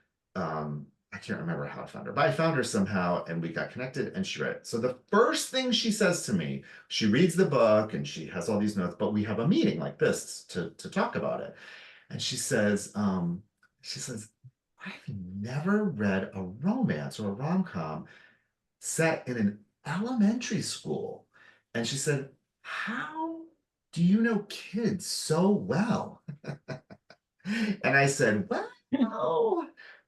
I can't remember how I found her, but I found her somehow and we got connected and she read it. So the first thing she says to me, she reads the book and she has all these notes, but we have a meeting like this to talk about it. And she says, I've never read a romance or a rom-com set in an elementary school. And she said, how do you know kids so well? And I said, well,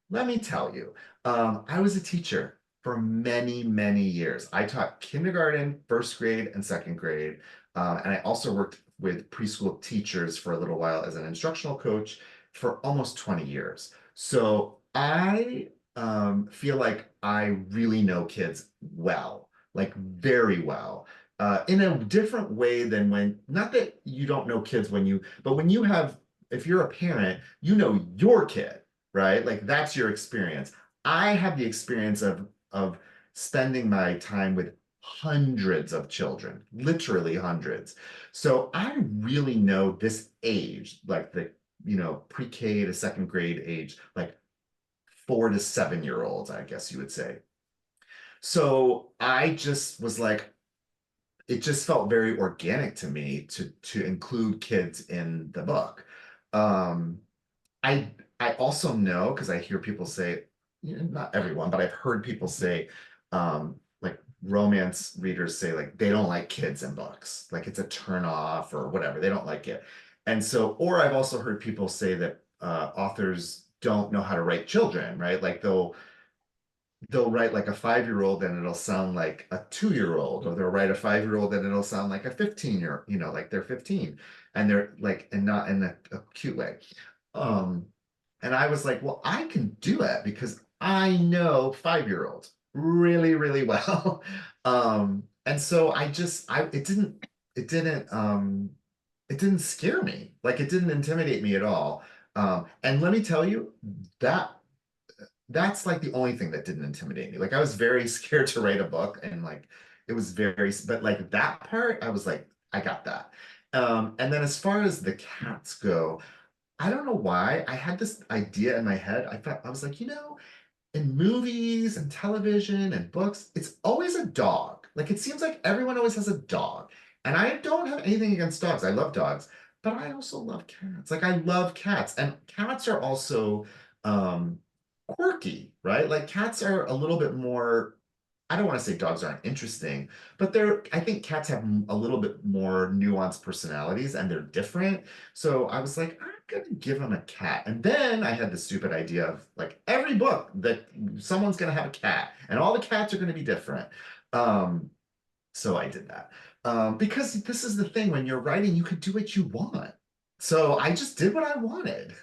Let me tell you, I was a teacher for many, many years. I taught kindergarten, first grade, and second grade. And I also worked with preschool teachers for a little while as an instructional coach for almost 20 years. So I feel like I really know kids well, like very well. In a different way than when, not that you don't know kids when you, but when you have, if you're a parent, you know your kid, right? Like that's your experience. I have the experience of spending my time with hundreds of children, literally hundreds. So I really know this age, like the, pre-K to second grade age, like 4 to 7 year olds, I guess you would say. So I just was like, it just felt very organic to me to include kids in the book. Um, I also know because I hear people say, not everyone, but I've heard people say, like romance readers say, like they don't like kids in books, like it's a turn off or whatever. They don't like it, and so, or I've also heard people say that authors don't know how to write children, right? Like they'll write like a 5-year-old and it'll sound like a 2-year-old, or they'll write a 5-year-old and it'll sound like a 15-year, like they're 15, and they're like, and not in a cute way. Um, and I was like, well, I can do it because I know 5-year-olds really, really well. And so it didn't scare me. Like it didn't intimidate me at all. And let me tell you, that that's like the only thing that didn't intimidate me. Like I was very scared to write a book, and like it was very, but like that part, I was like, I got that. And then as far as the cats go, I don't know why I had this idea in my head. I was like, in movies and television and books, it's always a dog. Like it seems like everyone always has a dog. And I don't have anything against dogs. I love dogs, but I also love cats. Like I love cats. And cats are also um quirky, right? Like cats are a little bit more, I don't want to say dogs aren't interesting, but I think cats have a little bit more nuanced personalities and they're different. So I was like, I'm gonna give him a cat. And then I had the stupid idea of like every book that someone's gonna have a cat and all the cats are gonna be different. Um, so I did that. Because this is the thing, when you're writing, you could do what you want. So I just did what I wanted.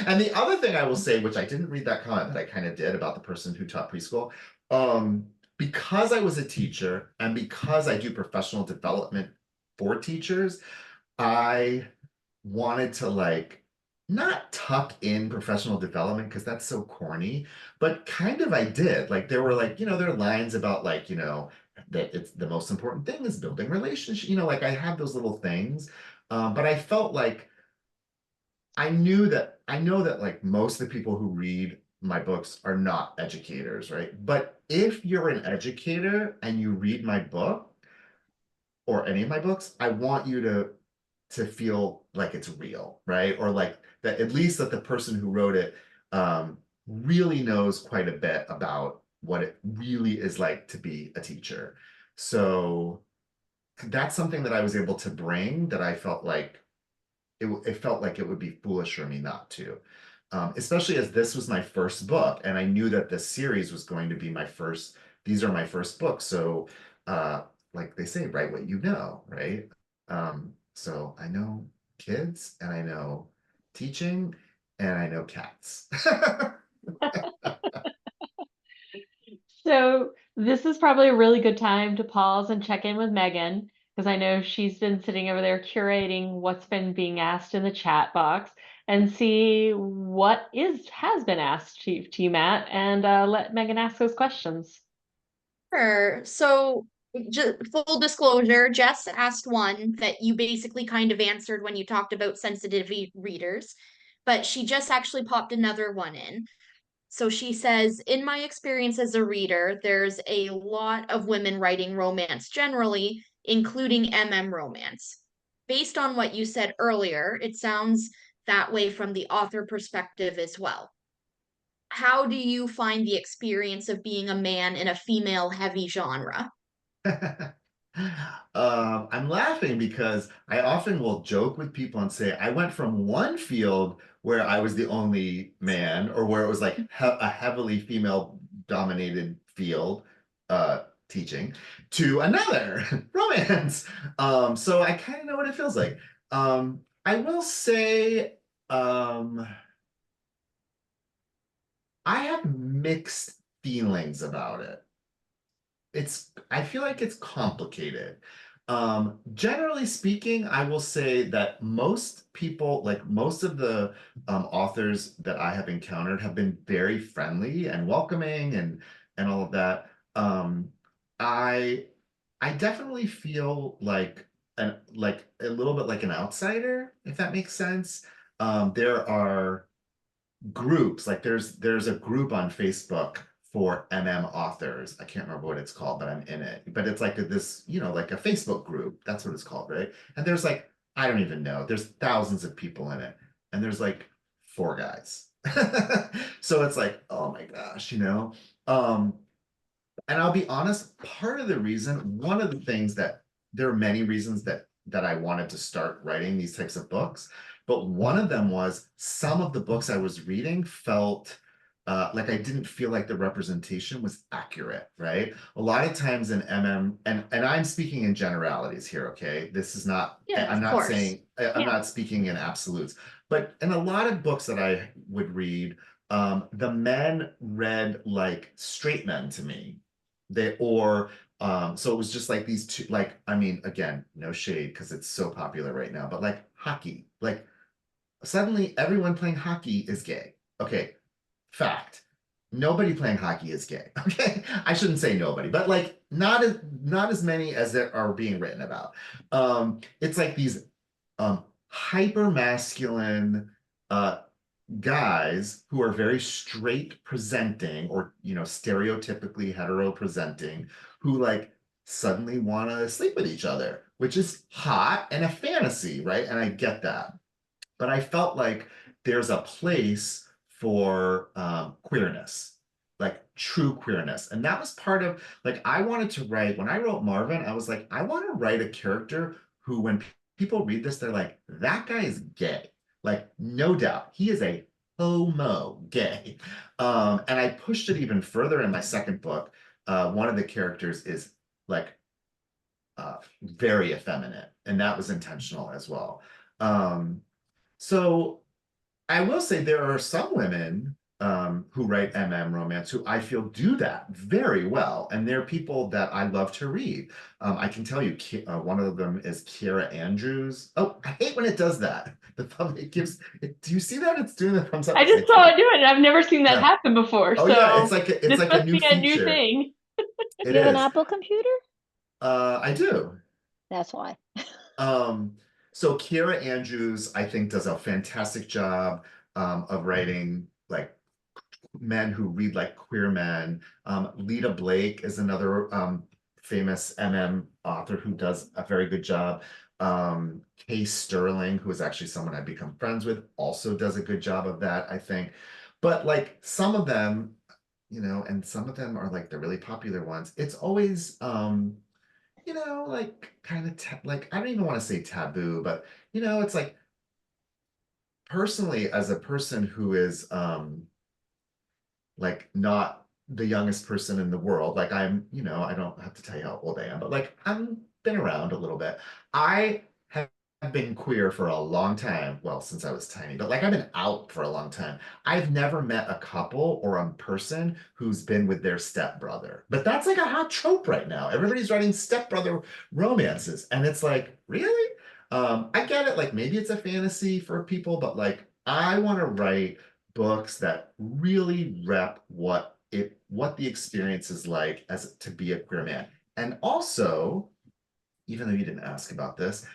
And the other thing I will say, which I didn't read that comment, but I kind of did, about the person who taught preschool, because I was a teacher and because I do professional development for teachers, I wanted to like not tuck in professional development because that's so corny, but kind of I did. Like there were like, there are lines about like, that it's the most important thing is building relationships, like I had those little things. But I felt like I know that like most of the people who read my books are not educators, right? But if you're an educator and you read my book or any of my books, I want you to feel like it's real, right? Or like that at least that the person who wrote it really knows quite a bit about what it really is like to be a teacher. So that's something that I was able to bring that I felt like it felt like it would be foolish for me not to. Especially as this was my first book, and I knew that this series was going to be my first, these are my first books. So, like they say, write what you know, right? So I know kids, and I know teaching, and I know cats. So this is probably a really good time to pause and check in with Megan, because I know she's been sitting over there curating what's been being asked in the chat box, and see what has been asked to you, Matt, and let Megan ask those questions. Sure. So, just full disclosure, Jess asked one that you basically kind of answered when you talked about sensitivity readers, but she just actually popped another one in. So she says, in my experience as a reader, there's a lot of women writing romance generally, including romance. Based on what you said earlier, it sounds that way from the author perspective as well. How do you find the experience of being a man in a female heavy genre? I'm laughing because I often will joke with people and say I went from one field where I was the only man, or where it was like a heavily female dominated field, teaching, to another, romance. So I kind of know what it feels like. I will say, I have mixed feelings about it. I feel like it's complicated. Generally speaking, I will say that most people, like most of the authors that I have encountered, have been very friendly and welcoming, and all of that. I I definitely feel like a little bit like an outsider, if that makes sense. There are groups, like there's a group on Facebook for MM authors. I can't remember what it's called, but I'm in it. But it's like this, like a Facebook group. That's what it's called, right? And there's like, I don't even know. There's thousands of people in it. And there's like 4 guys. So it's like, oh my gosh. Um, and I'll be honest, part of the reason, one of the things that there are many reasons that I wanted to start writing these types of books, but one of them was some of the books I was reading felt like I didn't feel like the representation was accurate, right? A lot of times in MM, and I'm speaking in generalities here, okay? This is not, Yeah, I'm of not course. saying, I'm Yeah. not speaking in absolutes, but in a lot of books that I would read, the men read like straight men to me. So it was just like these two, like, I mean, again, no shade because it's so popular right now, but like hockey, like suddenly everyone playing hockey is gay. Okay, fact. Nobody playing hockey is gay. Okay, I shouldn't say nobody, but like not as many as there are being written about. It's like these hyper masculine guys who are very straight presenting, or stereotypically hetero presenting, who like suddenly want to sleep with each other, which is hot and a fantasy, right? And I get that, but I felt like there's a place for queerness, like true queerness. And that was part of, like, I wanted to write, when I wrote Marvin, I was like, I want to write a character who, when people read this, they're like, that guy is gay. Like, no doubt, he is a homo gay. And I pushed it even further in my second book. One of the characters is like very effeminate, and that was intentional as well. So I will say there are some women who write romance who I feel do that very well, and they're people that I love to read. I can tell you, one of them is Kira Andrews. Oh, I hate when it does that. The thumb, it gives it. Do you see that? It's doing the thumbs up. I just saw it do it, and I've never seen that Yeah. happen before. Oh so yeah, it's like this a must new be a new feature. thing. It You have an is. Apple computer? I do. That's why. So Kira Andrews, I think, does a fantastic job of writing like men who read like queer men. Lita Blake is another famous MM author who does a very good job. Kay Sterling, who is actually someone I've become friends with, also does a good job of that, I think. But like some of them, and some of them are like the really popular ones. It's always like kind of like, I don't even want to say taboo, but it's like, personally, as a person who is like not the youngest person in the world, like I don't have to tell you how old I am, but like I'm been around a little bit. I have been queer for a long time, well, since I was tiny, but like I've been out for a long time. I've never met a couple or a person who's been with their stepbrother, but that's like a hot trope right now. Everybody's writing stepbrother romances, and it's like, really? I get it, like maybe it's a fantasy for people, but like I want to write books that really rep what the experience is like as to be a queer man. And also, even though you didn't ask about this,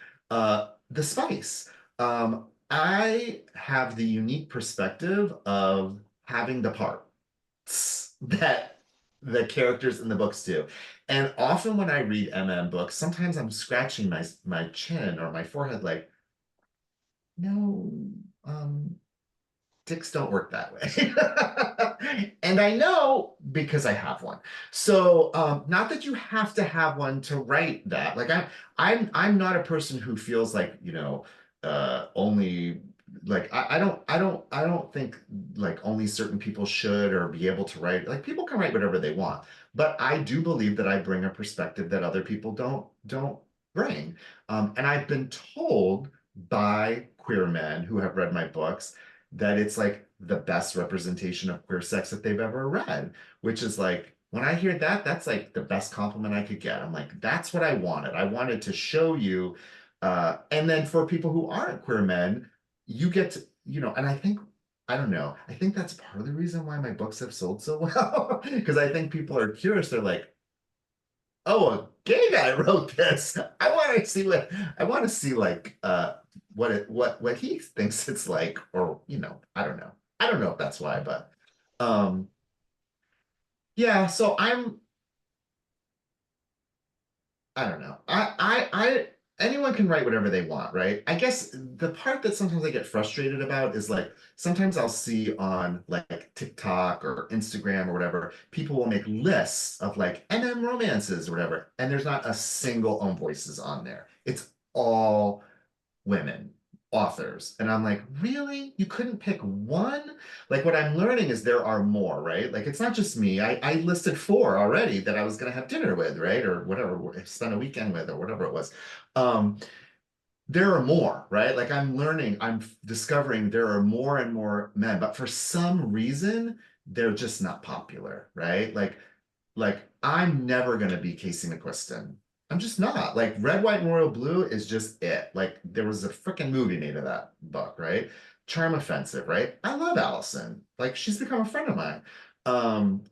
the spice. I have the unique perspective of having the parts that the characters in the books do. And often when I read books, sometimes I'm scratching my chin or my forehead like, no, dicks don't work that way. And I know because I have one. So not that you have to have one to write that. Like I'm not a person who feels like, you know, only like I don't think like only certain people should or be able to write. Like people can write whatever they want. But I do believe that I bring a perspective that other people don't bring. And I've been told by queer men who have read my books that it's like the best representation of queer sex that they've ever read, which is like when I hear that, that's like the best compliment I could get. I'm like, that's what I wanted. I wanted to show you. And then for people who aren't queer men, you get to, you know, and I don't know. I think that's part of the reason why my books have sold so well. Because I think people are curious. They're like, oh, a gay guy wrote this. I want to see like what he thinks it's like, or you know, I don't know. I don't know if that's why, but um yeah, so I don't know. Anyone can write whatever they want, right? I guess the part that sometimes I get frustrated about is like sometimes I'll see on like TikTok or Instagram or whatever, people will make lists of like MM romances or whatever, and there's not a single own voices on there. It's all women authors. And I'm like, really? You couldn't pick one? Like what I'm learning is there are more, right? Like it's not just me. I listed 4 already that I was gonna have dinner with, right? Or whatever, spend a weekend with or whatever it was. Um, there are more, right? Like I'm learning, I'm discovering there are more and more men, but for some reason, they're just not popular, right? Like I'm never gonna be Casey McQuiston. I'm just not. Like Red, White, and Royal Blue is just it. Like there was a freaking movie made of that book, right? Charm Offensive, right? I love Allison. Like she's become a friend of mine.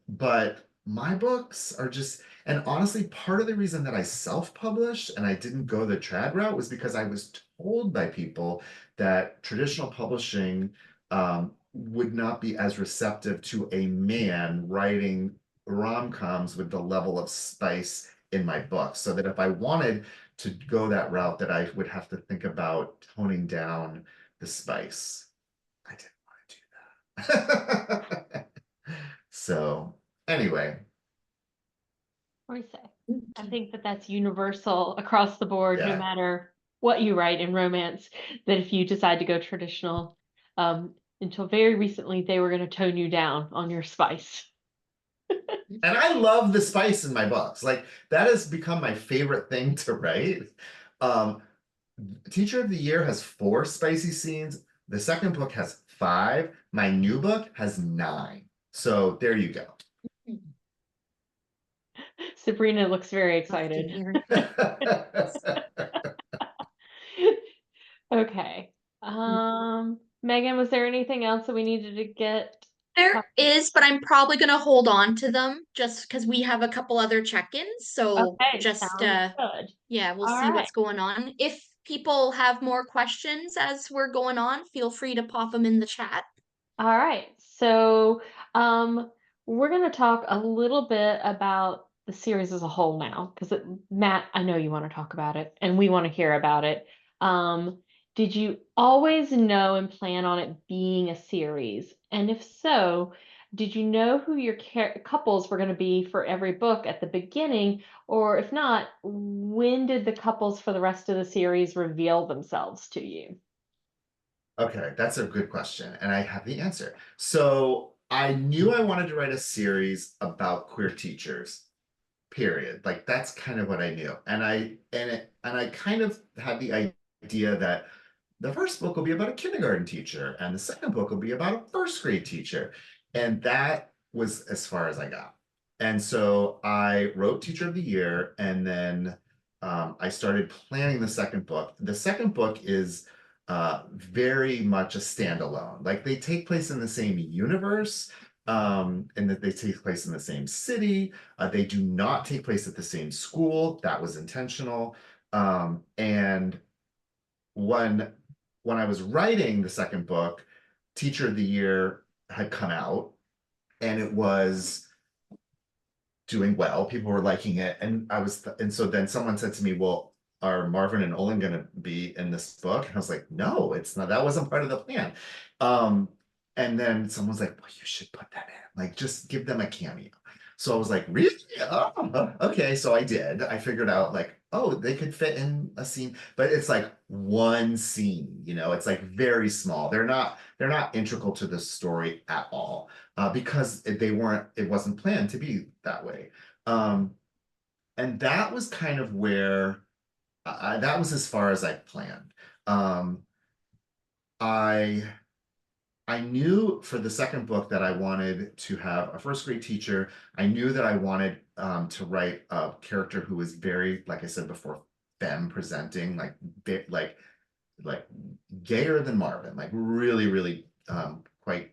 But my books are just, and honestly, part of the reason that I self-published and I didn't go the trad route was because I was told by people that traditional publishing would not be as receptive to a man writing rom-coms with the level of spice in my book, so that if I wanted to go that route, that I would have to think about toning down the spice. I didn't want to do that. So anyway, What do you say? I think that that's universal across the board, no yeah. matter what you write in romance, that if you decide to go traditional, until very recently, they were going to tone you down on your spice. And I love the spice in my books. Like that has become my favorite thing to write. Um, Teacher of the Year has 4 spicy scenes. The second book has 5. My new book has 9. So there you go. Sabrina looks very excited. Okay. Megan, was there anything else that we needed to get? There is, but I'm probably gonna hold on to them just because we have a couple other check-ins. So Okay, just sounds good. yeah, we'll All see right. what's going on. If people have more questions as we're going on, feel free to pop them in the chat. All right. So, we're going to talk a little bit about the series as a whole now, because Matt, I know you want to talk about it, and we want to hear about it. Did you always know and plan on it being a series? And if so, did you know who your couples were going to be for every book at the beginning? Or if not, when did the couples for the rest of the series reveal themselves to you? Okay, that's a good question, and I have the answer. So I knew I wanted to write a series about queer teachers, period. Like that's kind of what I knew. And I kind of had the idea that the first book will be about a kindergarten teacher, and the second book will be about a first grade teacher. And that was as far as I got. And so I wrote Teacher of the Year, and then I started planning the second book. The second book is very much a standalone. Like they take place in the same universe, and that they take place in the same city. They do not take place at the same school. That was intentional. And when I was writing the second book, Teacher of the Year had come out, and it was doing well. People were liking it, and and so then someone said to me, "Well, are Marvin and Olin going to be in this book?" And I was like, "No, it's not. That wasn't part of the plan." And then someone's like, well, you should put that in, like, just give them a cameo. So I was like, really? Oh, okay. So I did. I figured out like, oh, they could fit in a scene, but it's like one scene, you know, it's like very small. They're not integral to the story at all, because it wasn't planned to be that way. And that was kind of where that was as far as I planned. Um, I I knew for the second book that I wanted to have a first grade teacher. I knew that I wanted to write a character who was very, like I said before, femme presenting, like like gayer than Marvin, like really, really quite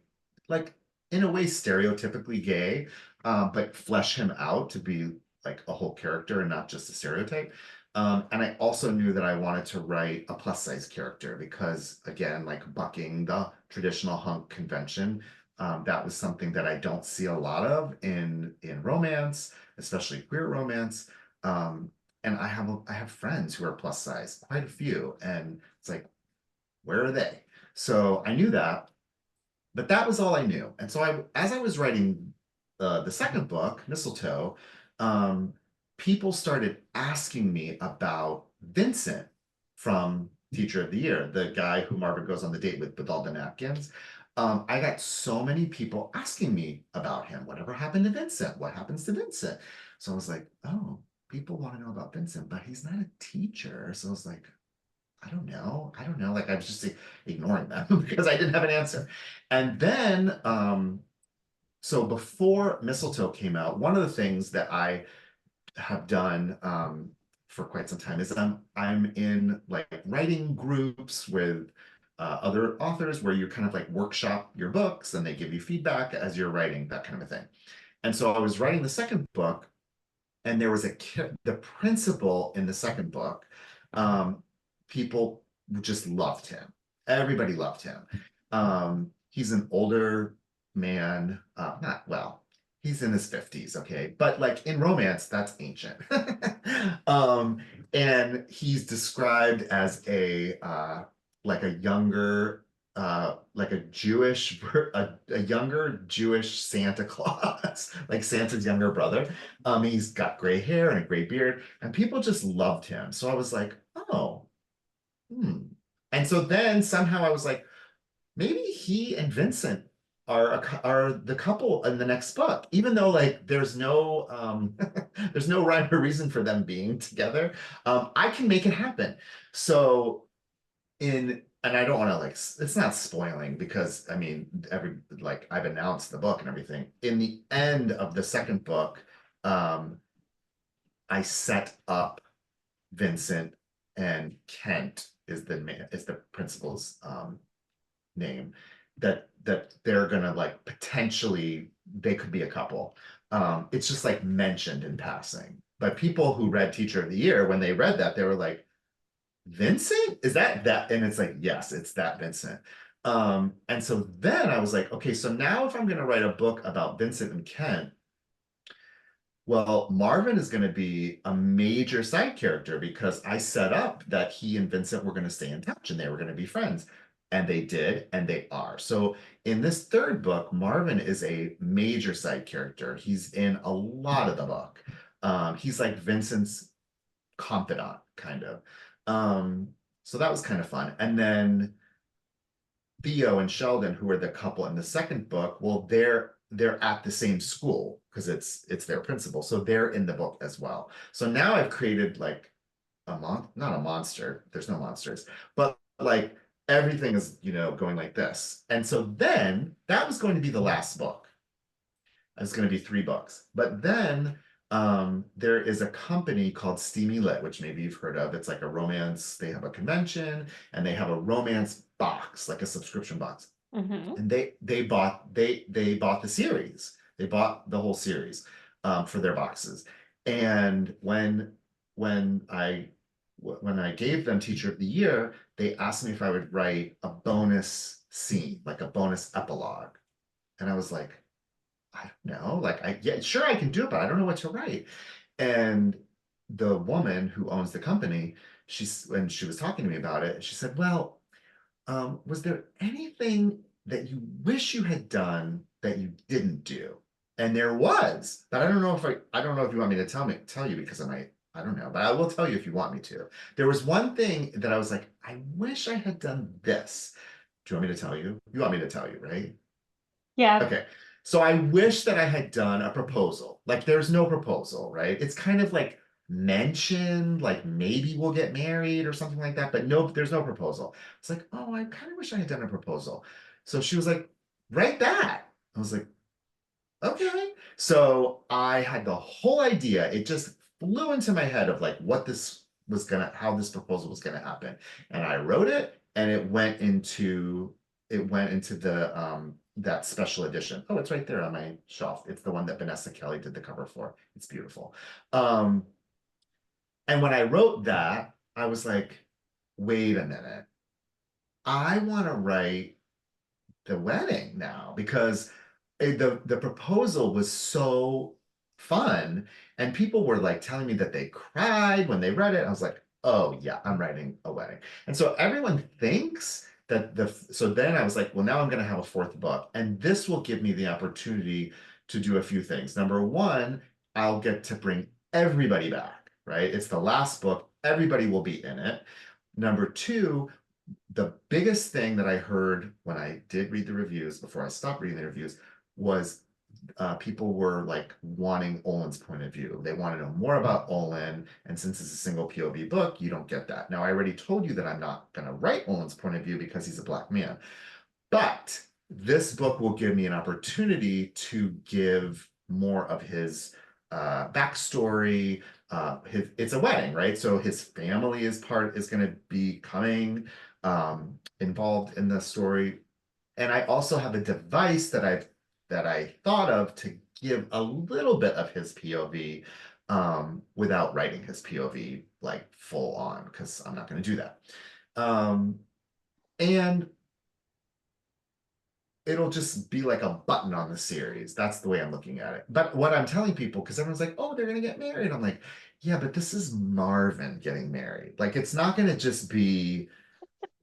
like in a way stereotypically gay, but flesh him out to be like a whole character and not just a stereotype. And I also knew that I wanted to write a plus size character because, again, like bucking the traditional hunk convention, that was something that I don't see a lot of in romance, especially queer romance. And I have friends who are plus size, quite a few, and it's like, where are they? So I knew that, but that was all I knew. And so as I was writing the second book, Mistletoe, um, people started asking me about Vincent from Teacher of the Year, the guy who Marvin goes on the date with all the napkins. I got so many people asking me about him. Whatever happened to Vincent? What happens to Vincent? So I was like, oh, people want to know about Vincent, but he's not a teacher. So I was like, I don't know. I don't know. Like I was just ignoring them because I didn't have an answer. And then, so before Mistletoe came out, one of the things that I have done for quite some time is I'm in like writing groups with other authors where you kind of like workshop your books and they give you feedback as you're writing, that kind of a thing. And so I was writing the second book, and there was the principal in the second book. People just loved him. Everybody loved him. He's an older man, not well, he's in his 50s, okay, but like in romance, that's ancient. um, and he's described as a like a younger like a younger Jewish Santa Claus, like Santa's younger brother. He's got gray hair and a gray beard, and people just loved him. So I was like, oh, hmm. And so then somehow I was like, maybe he and Vincent are the couple in the next book, even though like there's no there's no rhyme or reason for them being together. I can make it happen. So and I don't want to like it's not spoiling because I mean like I've announced the book and everything. In the end of the second book, I set up Vincent, and Kent is the principal's name, that they're gonna like potentially they could be a couple. It's just like mentioned in passing. But people who read Teacher of the Year, when they read that, they were like, Vincent? Is that? And it's like, yes, it's that Vincent. And so then I was like, okay, so now if I'm gonna write a book about Vincent and Kent, well, Marvin is going to be a major side character because I set up that he and Vincent were going to stay in touch and they were going to be friends. And they did, and they are. So in this third book, Marvin is a major side character. He's in a lot of the book. He's like Vincent's confidant, kind of. So that was kind of fun. And then Theo and Sheldon, who are the couple in the second book, well, they're at the same school because it's their principal, so they're in the book as well. So now I've created like not a monster. There's no monsters, but like everything is going like this. And so then that was going to be the last book. It's going to be 3 books, but then there is a company called Steamy Lit, which maybe you've heard of. It's like a romance. They have a convention and they have a romance box, like a subscription box. And they bought the series. They bought the whole series for their boxes. And when I gave them Teacher of the Year, they asked me if I would write a bonus scene, like a bonus epilogue. And I was like, I don't know, like yeah, sure I can do it, but I don't know what to write. And the woman who owns the company, when she was talking to me about it, she said, well, was there anything that you wish you had done that you didn't do. And there was, but I don't know if you want me to tell you because I don't know, but I will tell you if you want me to. There was one thing that I was like, I wish I had done this. Do you want me to tell you? You want me to tell you, right? Yeah. Okay. So I wish that I had done a proposal. Like there's no proposal, right? It's kind of like mentioned, like maybe we'll get married or something like that, but no, there's no proposal. It's like, oh, I kind of wish I had done a proposal. So she was like, write that. I was like, okay. So I had the whole idea. It just flew into my head of like how this proposal was gonna happen. And I wrote it and it went into the that special edition. Oh, it's right there on my shelf. It's the one that Vanessa Kelly did the cover for. It's beautiful. And when I wrote that, I was like, wait a minute. I want to write the wedding now because the proposal was so fun and people were like telling me that they cried when they read it. I was like, oh yeah, I'm writing a wedding. And so everyone thinks that so then I was like, well, now I'm going to have a fourth book and this will give me the opportunity to do a few things. Number one, I'll get to bring everybody back, right? It's the last book. Everybody will be in it. Number two, the biggest thing that I heard when I did read the reviews before I stopped reading the reviews was people were like wanting Olin's point of view. They want to know more about Olin. And since it's a single POV book, you don't get that. Now, I already told you that I'm not going to write Olin's point of view because he's a Black man. But this book will give me an opportunity to give more of his backstory. It's a wedding, right? So his family is going to be coming involved in the story. And I also have a device that I thought of to give a little bit of his POV without writing his POV like full on, because I'm not going to do that. And it'll just be like a button on the series. That's the way I'm looking at it. But what I'm telling people, because everyone's like, oh, they're going to get married. I'm like, yeah, but this is Marvin getting married. Like, it's not going to just be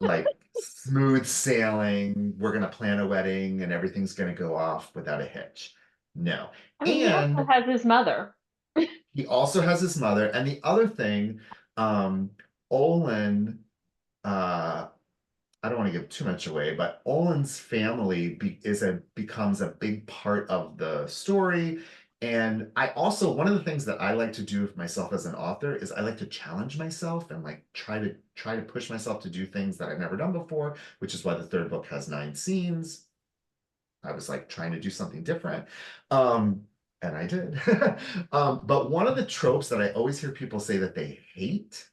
like smooth sailing. We're going to plan a wedding and everything's going to go off without a hitch. No. I mean, he also has his mother. He also has his mother. And the other thing, Olin, I don't want to give too much away, but Olin's family becomes a big part of the story. And I also, one of the things that I like to do with myself as an author is I like to challenge myself and like try to push myself to do things that I've never done before, which is why the third book has 9 scenes. I was like trying to do something different. And I did. But one of the tropes that I always hear people say that they hate.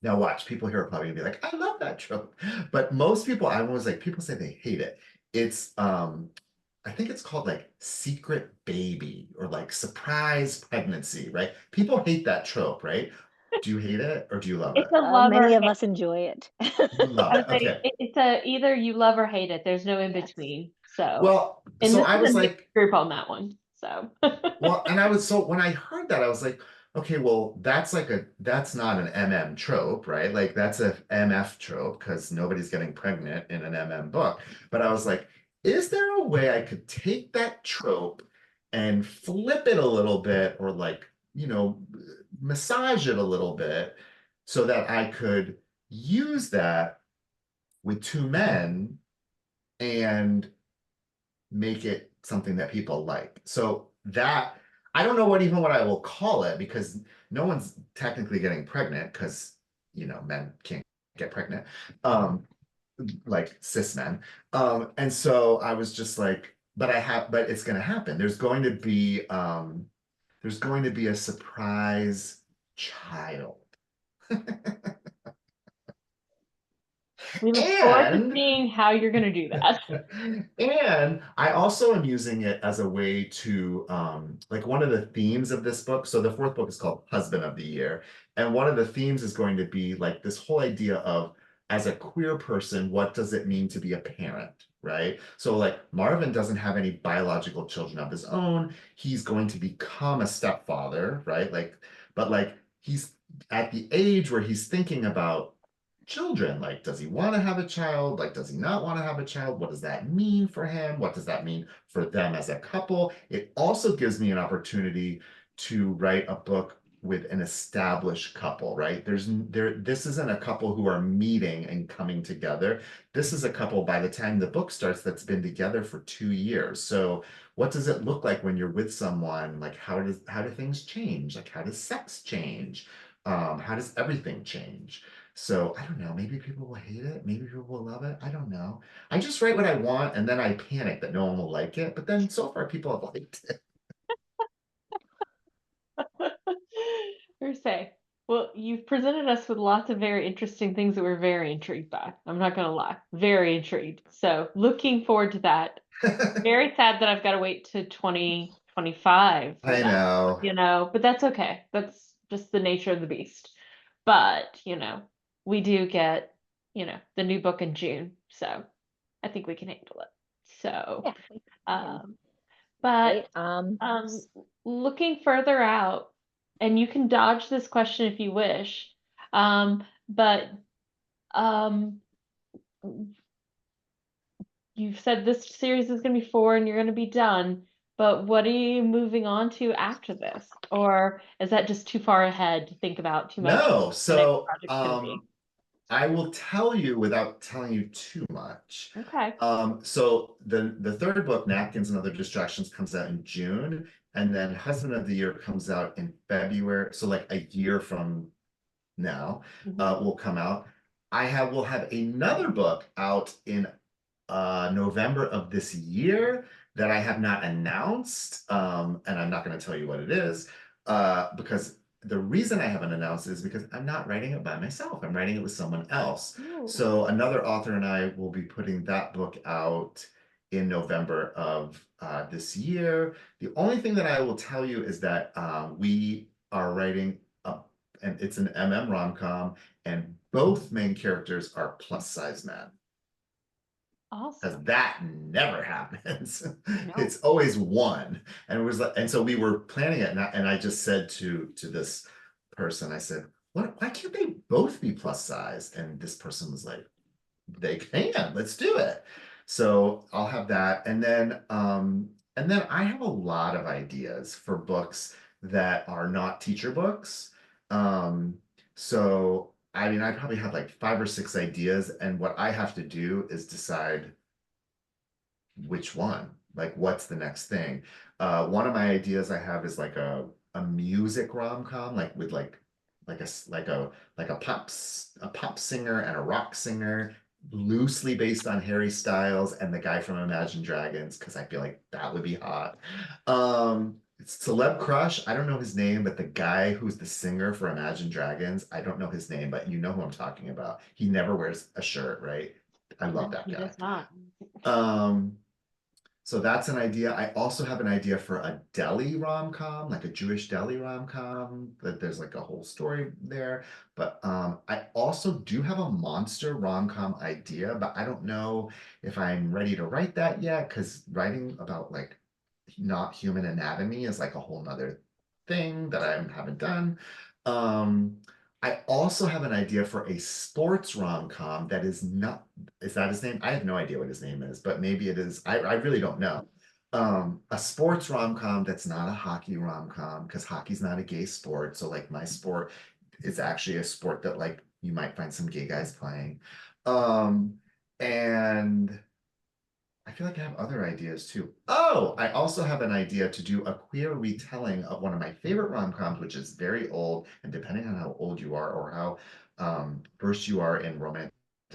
Now watch, people here are probably gonna be like, I love that trope. But most people, I'm always like, people say they hate it. It's I think it's called like secret baby or like surprise pregnancy, right? People hate that trope, right? Do you hate it or do you love it? It's a love Many or of hate. us enjoy it. You love I it. would say Okay. it's either you love or hate it. There's no in between. So, Well, and so this I is was a mixed like, group on that one. So, well, and so when I heard that, I was like, okay, well, that's not an MM trope, right? Like that's a MF trope because nobody's getting pregnant in an MM book. But I was like, is there a way I could take that trope and flip it a little bit or like, massage it a little bit so that I could use that with 2 men and make it something that people like. So that I don't know what I will call it because no one's technically getting pregnant because men can't get pregnant. Like cis men. And so I was just like, but it's gonna happen. There's going to be a surprise child. we look forward to And seeing how you're going to do that. and I also am using it as a way to like one of the themes of this book. So the 4th book is called Husband of the Year. And one of the themes is going to be like this whole idea of as a queer person, what does it mean to be a parent? Right. So like Marvin doesn't have any biological children of his own. He's going to become a stepfather, right? But he's at the age where he's thinking about children. Like, does he want to have a child? Like, does he not want to have a child? What does that mean for him? What does that mean for them as a couple? It also gives me an opportunity to write a book with an established couple, right? This isn't a couple who are meeting and coming together. This is a couple by the time the book starts that's been together for 2 years. So what does it look like when you're with someone? Like, how do things change? Like, how does sex change? How does everything change? So I don't know, maybe people will hate it, maybe people will love it. I don't know. I just write what I want and then I panic that no one will like it. But then so far people have liked it. Or say, well, you've presented us with lots of very interesting things that we're very intrigued by. I'm not gonna lie, very intrigued. So looking forward to that. Very sad that I've got to wait to 2025 for I that, know. but that's okay. That's just the nature of the beast. But, we do get, the new book in June, so I think we can handle it. So, Yeah. we can. um, but Great. looking further out, and you can dodge this question if you wish, but um, you've said this series is going to be 4 and you're going to be done, but what are you moving on to after this? Or is that just too far ahead to think about too much? No, The next so project's going to be. I will tell you without telling you too much. Okay. So the third book, Napkins and Other Distractions, comes out in June, and then Husband of the Year comes out in February. So like a year from now, will come out. Will have another book out in November of this year that I have not announced, and I'm not going to tell you what it is, because the reason I haven't announced it is because I'm not writing it by myself. I'm writing it with someone else. Ooh. So another author and I will be putting that book out in November of this year. The only thing that I will tell you is that we are writing and it's an rom-com, and both main characters are plus size men. Because Awesome. that never happens. No. It's always one. And it was like, and so we were planning it, and I just said to this person, I said, why can't they both be plus size? And this person was like, they can, let's do it. So I'll have that. And then I have a lot of ideas for books that are not teacher books. So I mean, I probably have like 5 or 6 ideas, and what I have to do is decide which one, like what's the next thing. One of my ideas I have is like a music rom-com, like with a pop singer and a rock singer, loosely based on Harry Styles and the guy from Imagine Dragons, because I feel like that would be hot. It's Celeb Crush. I don't know his name, but the guy who's the singer for Imagine Dragons, I don't know his name, but you know who I'm talking about. He never wears a shirt, right? I love that He guy. does not. So that's an idea. I also have an idea for a deli rom-com, like a Jewish deli rom-com, that there's like a whole story there. But I also do have a monster rom-com idea, but I don't know if I'm ready to write that yet, because writing about like not human anatomy is like a whole nother thing that I haven't done. I also have an idea for a sports rom-com that is not, is that his name? I have no idea what his name is, but maybe it is. I really don't know. A sports rom-com that's not a hockey rom-com, because hockey's not a gay sport. So like my sport is actually a sport that like you might find some gay guys playing. And I feel like I have other ideas too. Oh, I also have an idea to do a queer retelling of one of my favorite rom-coms, which is very old, and depending on how old you are or how versed you are in romantic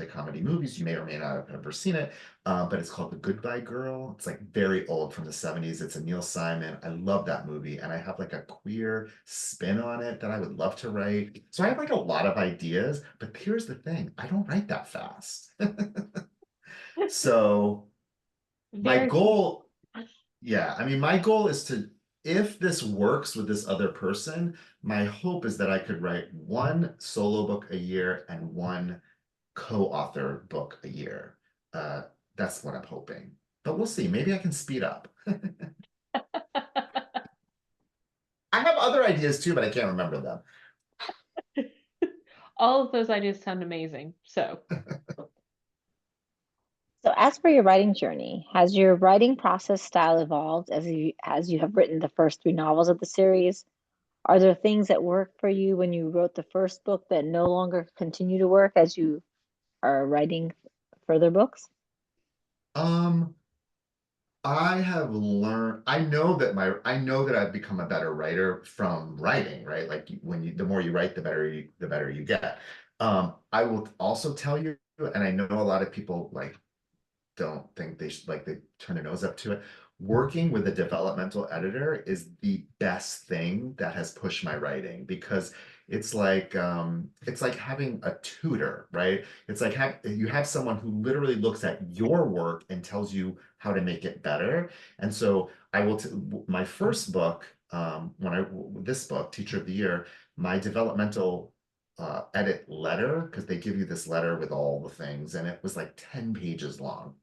comedy movies, you may or may not have ever seen it, but it's called The Goodbye Girl. It's like very old, from the 70s. It's a Neil Simon. I love that movie, and I have like a queer spin on it that I would love to write. So I have like a lot of ideas, but here's the thing, I don't write that fast. So my Very goal, yeah, I mean, my goal is to, if this works with this other person, my hope is that I could write one solo book a year and one co-author book a year. That's what I'm hoping, but we'll see. Maybe I can speed up. I have other ideas too, but I can't remember them. all of those ideas sound amazing. So So as for your writing journey, has your writing process style evolved as you have written the first 3 novels of the series? Are there things that worked for you when you wrote the first book that no longer continue to work as you are writing further books? Um, I have learned, I know that I've become a better writer from writing, right? Like the more you write, the better you get. I will also tell you, and I know a lot of people like don't think they should, like, they turn their nose up to it. Working with a developmental editor is the best thing that has pushed my writing, because it's like having a tutor, right? It's like you have someone who literally looks at your work and tells you how to make it better. And so my first book, this book, Teacher of the Year, my developmental edit letter, because they give you this letter with all the things, and it was like 10 pages long.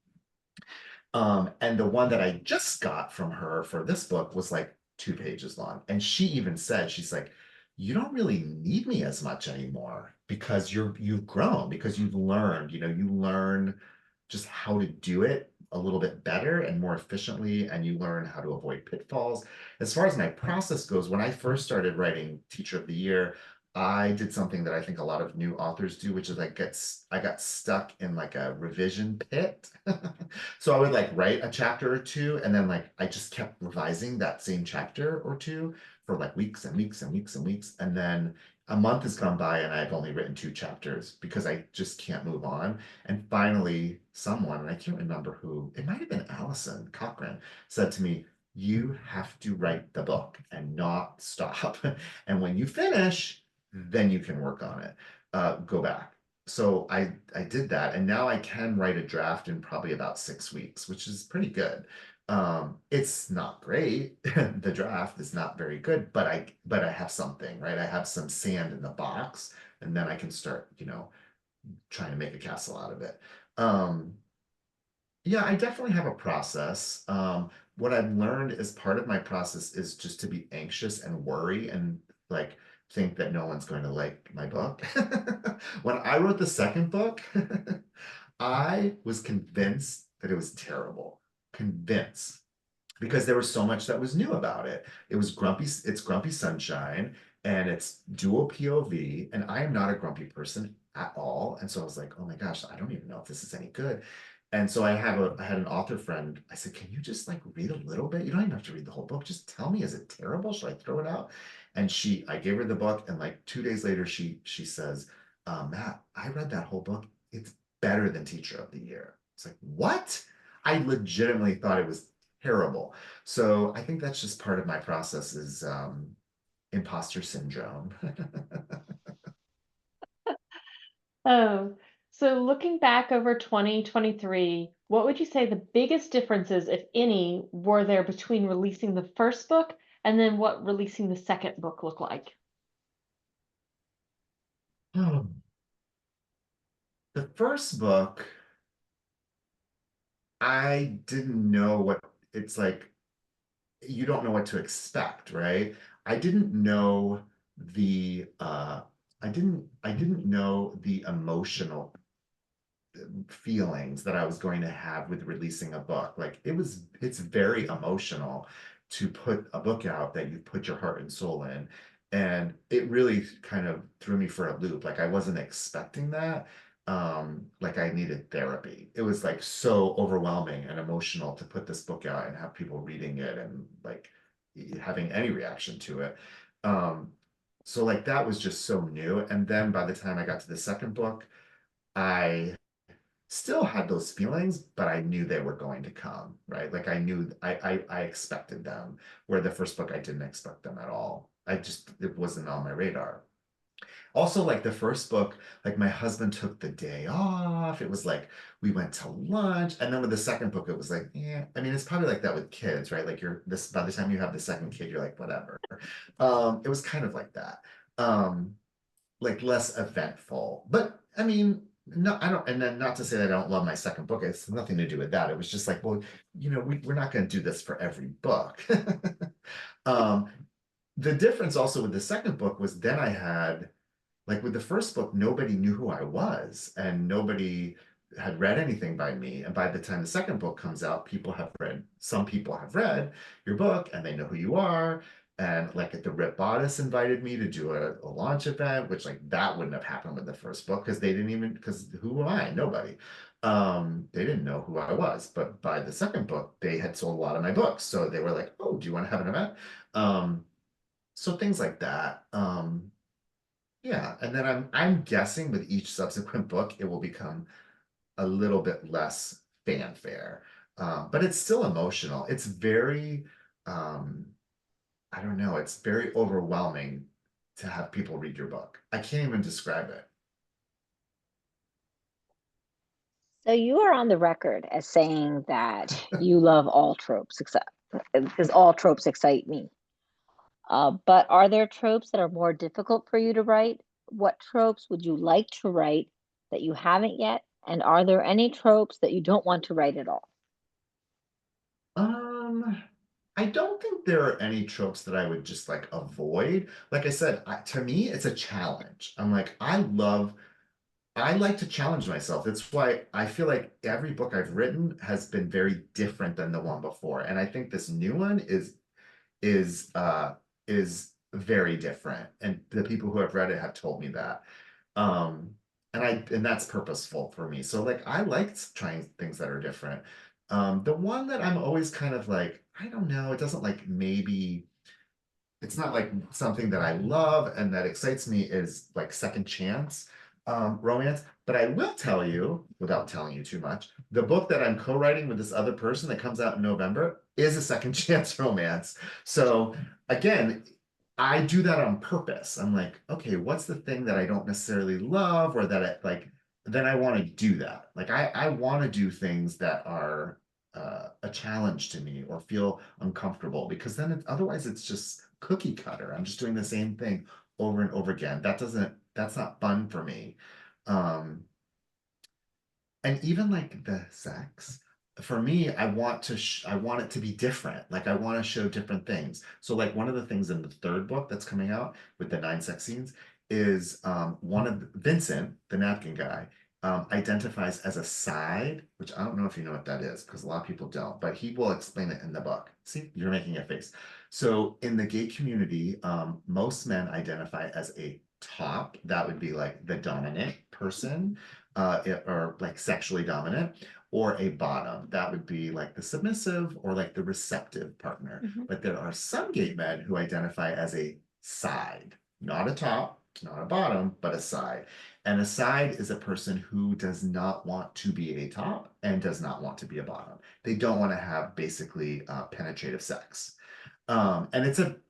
And the one that I just got from her for this book was like 2 pages long. And she even said, she's like, you don't really need me as much anymore, because you've grown, because you've learned, you learn just how to do it a little bit better and more efficiently, and you learn how to avoid pitfalls. As far as my process goes, when I first started writing Teacher of the Year, I did something that I think a lot of new authors do, which is I got stuck in like a revision pit. So I would like write a chapter or two, and then like I just kept revising that same chapter or two for like weeks and weeks and weeks and weeks. And then a month has gone by and I've only written 2 chapters because I just can't move on. And finally, someone, and I can't remember who, it might have been Allison Cochran, said to me, you have to write the book and not stop. And when you finish, then you can work on it. Go back. So I did that, and now I can write a draft in probably about 6 weeks, which is pretty good. It's not great. The draft is not very good, but I have something, right? I have some sand in the box, and then I can start, trying to make a castle out of it. Yeah, I definitely have a process. What I've learned as part of my process is just to be anxious and worry and like think that no one's going to like my book. When I wrote the second book, I was convinced that it was terrible. Convinced. Because there was so much that was new about it. It's Grumpy Sunshine, and it's dual POV, and I am not a grumpy person at all. And so I was like, oh my gosh, I don't even know if this is any good. And so I had an author friend. I said, can you just like read a little bit? You don't even have to read the whole book. Just tell me, is it terrible? Should I throw it out? And I gave her the book, and like 2 days later, she says, Matt, I read that whole book. It's better than Teacher of the Year. It's like, what? I legitimately thought it was terrible. So I think that's just part of my process is imposter syndrome. Oh, so looking back over 2023, what would you say the biggest differences, if any, were there between releasing the first book and then what releasing the second book looked like? The first book, I didn't know what it's like. You don't know what to expect, right? I didn't know I didn't know the emotional feelings that I was going to have with releasing a book. Like it's very emotional to put a book out that you put your heart and soul in. And it really kind of threw me for a loop. Like I wasn't expecting that. Like I needed therapy. It was like so overwhelming and emotional to put this book out and have people reading it and like having any reaction to it. So like that was just so new. And then by the time I got to the second book, I still had those feelings, but I knew they were going to come, right? Like I knew I expected them, where the first book I didn't expect them at all. It wasn't on my radar. Also, like the first book, like my husband took the day off. It was like we went to lunch. And then with the second book, it was like, yeah, I mean, it's probably like that with kids, right? Like by the time you have the second kid, you're like, whatever. It was kind of like that. Like less eventful. But I mean, no, I don't, and then not to say that I don't love my second book. It's nothing to do with that. It was just like, well, we're not going to do this for every book. um, the difference also with the second book was then I had like with the first book, nobody knew who I was, and nobody had read anything by me. And by the time the second book comes out, some people have read your book and they know who you are. And like the Rip Bodice invited me to do a launch event, which like that wouldn't have happened with the first book because because who am I? Nobody. They didn't know who I was. But by the second book, they had sold a lot of my books. So they were like, oh, do you want to have an event? So things like that. Yeah, and then I'm guessing with each subsequent book, it will become a little bit less fanfare. But it's still emotional. It's very, I don't know, it's very overwhelming to have people read your book. I can't even describe it. So you are on the record as saying that you love all tropes, except because all tropes excite me. But are there tropes that are more difficult for you to write? What tropes would you like to write that you haven't yet? And are there any tropes that you don't want to write at all? Um, I don't think there are any tropes that I would just like avoid. Like I said, to me, it's a challenge. I'm like, I like to challenge myself. That's why I feel like every book I've written has been very different than the one before. And I think this new one is is very different. And the people who have read it have told me that. Um and that's purposeful for me. So like I like trying things that are different. The one that I'm always kind of like, I don't know, it doesn't like maybe it's not like something that I love and that excites me is like second chance romance. But I will tell you, without telling you too much, the book that I'm co-writing with this other person that comes out in November is a second chance romance. So again, I do that on purpose. I'm like, okay, what's the thing that I don't necessarily love or that I like, then I want to do that. Like I want to do things that are a challenge to me or feel uncomfortable because then otherwise it's just cookie cutter. I'm just doing the same thing over and over again. That's not fun for me. Um, and even like the sex, for me, I want it to be different. Like I want to show different things. So like one of the things in the third book that's coming out with the 9 sex scenes is one of Vincent, the napkin guy, identifies as a side, which I don't know if you know what that is because a lot of people don't, but he will explain it in the book. See, you're making a face. So in the gay community, most men identify as a top. That would be like the dominant person, or like sexually dominant, or a bottom. That would be like the submissive or like the receptive partner. Mhm. But there are some gay men who identify as a side, not a top, not a bottom, but a side. And a side is a person who does not want to be a top and does not want to be a bottom. They don't want to have basically penetrative sex. And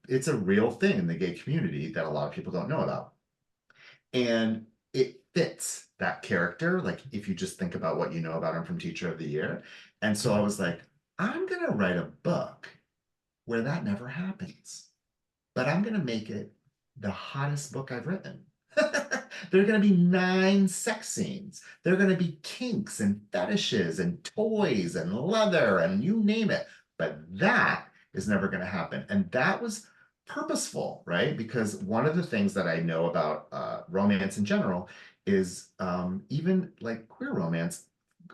it's a real thing in the gay community that a lot of people don't know about. And it fits that character, like if you just think about what you know about him from Teacher of the Year. And so I was like, I'm gonna write a book where that never happens, but I'm gonna make it the hottest book I've written. There are going to be 9 sex scenes. There are going to be kinks and fetishes and toys and leather and you name it. But that is never going to happen. And that was purposeful, right? Because one of the things that I know about romance in general is even like queer romance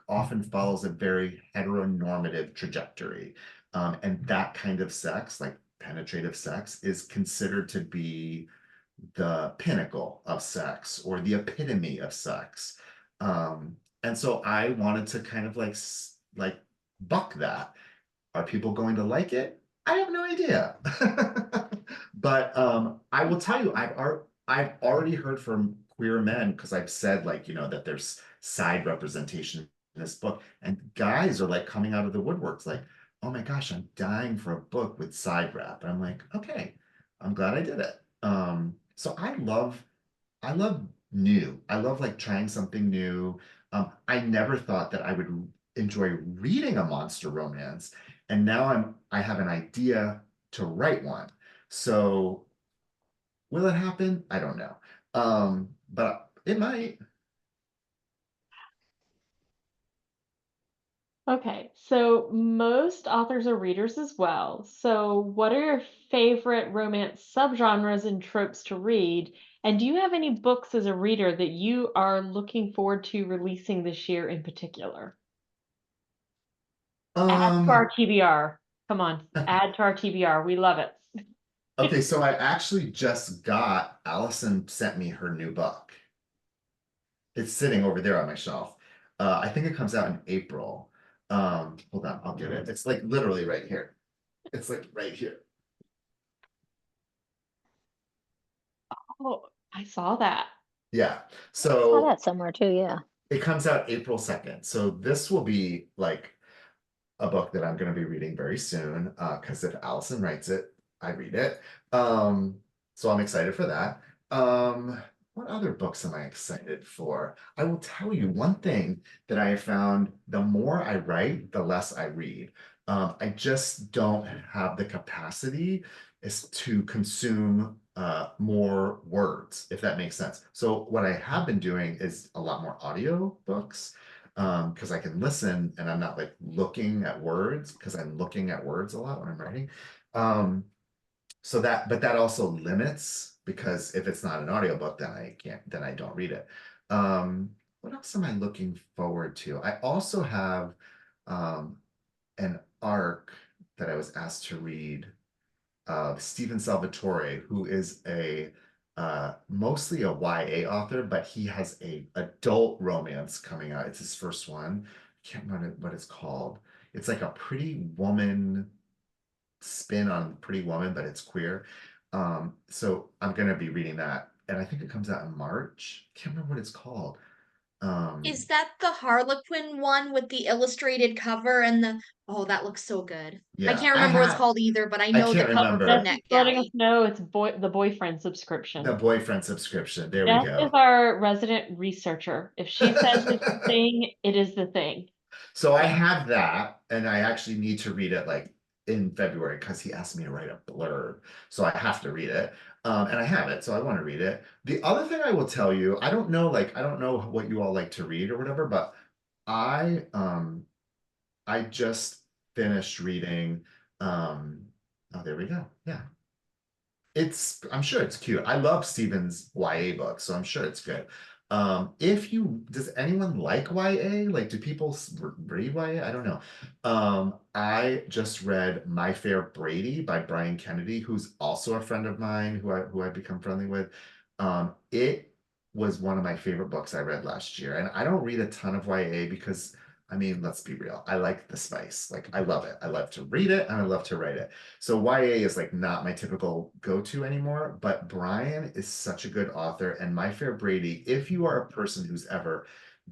often follows a very heteronormative trajectory. And that kind of sex, like penetrative sex, is considered to be the pinnacle of sex or the epitome of sex. And so I wanted to kind of like buck that. Are people going to like it? I have no idea. But I will tell you, I've already heard from queer men because I've said like, that there's side representation in this book, and guys are like coming out of the woodworks like, oh my gosh, I'm dying for a book with side rep. And I'm like, okay, I'm glad I did it. So I love new. I love like trying something new. I never thought that I would enjoy reading a monster romance, and now I have an idea to write one. So will it happen? I don't know. But it might. Okay, so most authors are readers as well. So what are your favorite romance subgenres and tropes to read? And do you have any books as a reader that you are looking forward to releasing this year in particular? Add to our TBR. Come on, add to our TBR. We love it. Okay, so I actually just got, Allison sent me her new book. It's sitting over there on my shelf. I think it comes out in April. Hold on, I'll get it. It's like literally right here. It's like right here. Oh, I saw that. Yeah. I saw So that somewhere too, yeah. it comes out April 2nd. So this will be like a book that I'm going to be reading very soon. Because if Allison writes it, I read it. So I'm excited for that. What other books am I excited for? I will tell you one thing that I have found: the more I write, the less I read. I just don't have the capacity is to consume more words, if that makes sense. So what I have been doing is a lot more audio books, because I can listen and I'm not like looking at words, because I'm looking at words a lot when I'm writing. So that, but that also limits, because if it's not an audiobook, then I can't, then I don't read it. What else am I looking forward to? I also have an arc that I was asked to read of Stephen Salvatore, who is a mostly a YA author, but he has a adult romance coming out. It's his first one. I can't remember what it's called. It's like a Pretty Woman spin on Pretty Woman, but it's queer. So I'm gonna be reading that, and I think it comes out in March. Can't remember what it's called. Is that the Harlequin one with the illustrated cover and the oh, that looks so good. I Yeah, can't remember what it's called either, but I I know the can't cover from remember. Jess is letting us NetGalley. know it's the boyfriend The subscription. boyfriend subscription. There we Jess is go. our resident researcher. If she says it's the thing, it is the thing. So I have that, and I actually need to read it like in February, because he asked me to write a blurb. So I have to read it. And I have it, so I want to read it. The other thing I will tell you, I don't know, like, I don't know what you all like to read or whatever, but I just finished reading, oh, there we go. Yeah. I'm sure it's cute. I love Steven's YA books, so I'm sure it's good. Does anyone like YA? Like, do people read YA? I don't know. I just read My Fair Brady by Brian Kennedy, who's also a friend of mine who I've become friendly with. It was one of my favorite books I read last year, and I don't read a ton of YA because, I mean, let's be real. I like the spice. Like, I love it. I love to read it and I love to write it. So YA is like not my typical go-to anymore, but Brian is such a good author. And My Fair Brady, if you are a person who's ever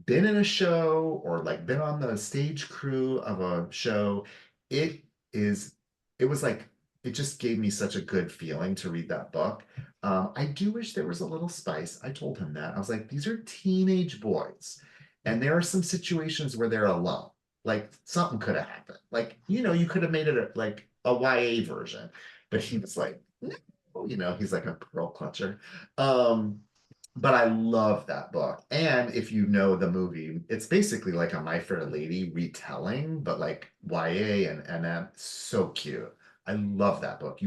been in a show or like been on the stage crew of a show, it is, it was like, it just gave me such a good feeling to read that book. I do wish there was a little spice. I told him that. I was like, these are teenage boys, and there are some situations where they're alone. Like, something could have happened. Like, you could have made it like a YA version. But he was like, no, he's like a pearl clutcher. But I love that book. And if you know the movie, it's basically like a My Fair Lady retelling, but like YA and MM. So cute. I love that book.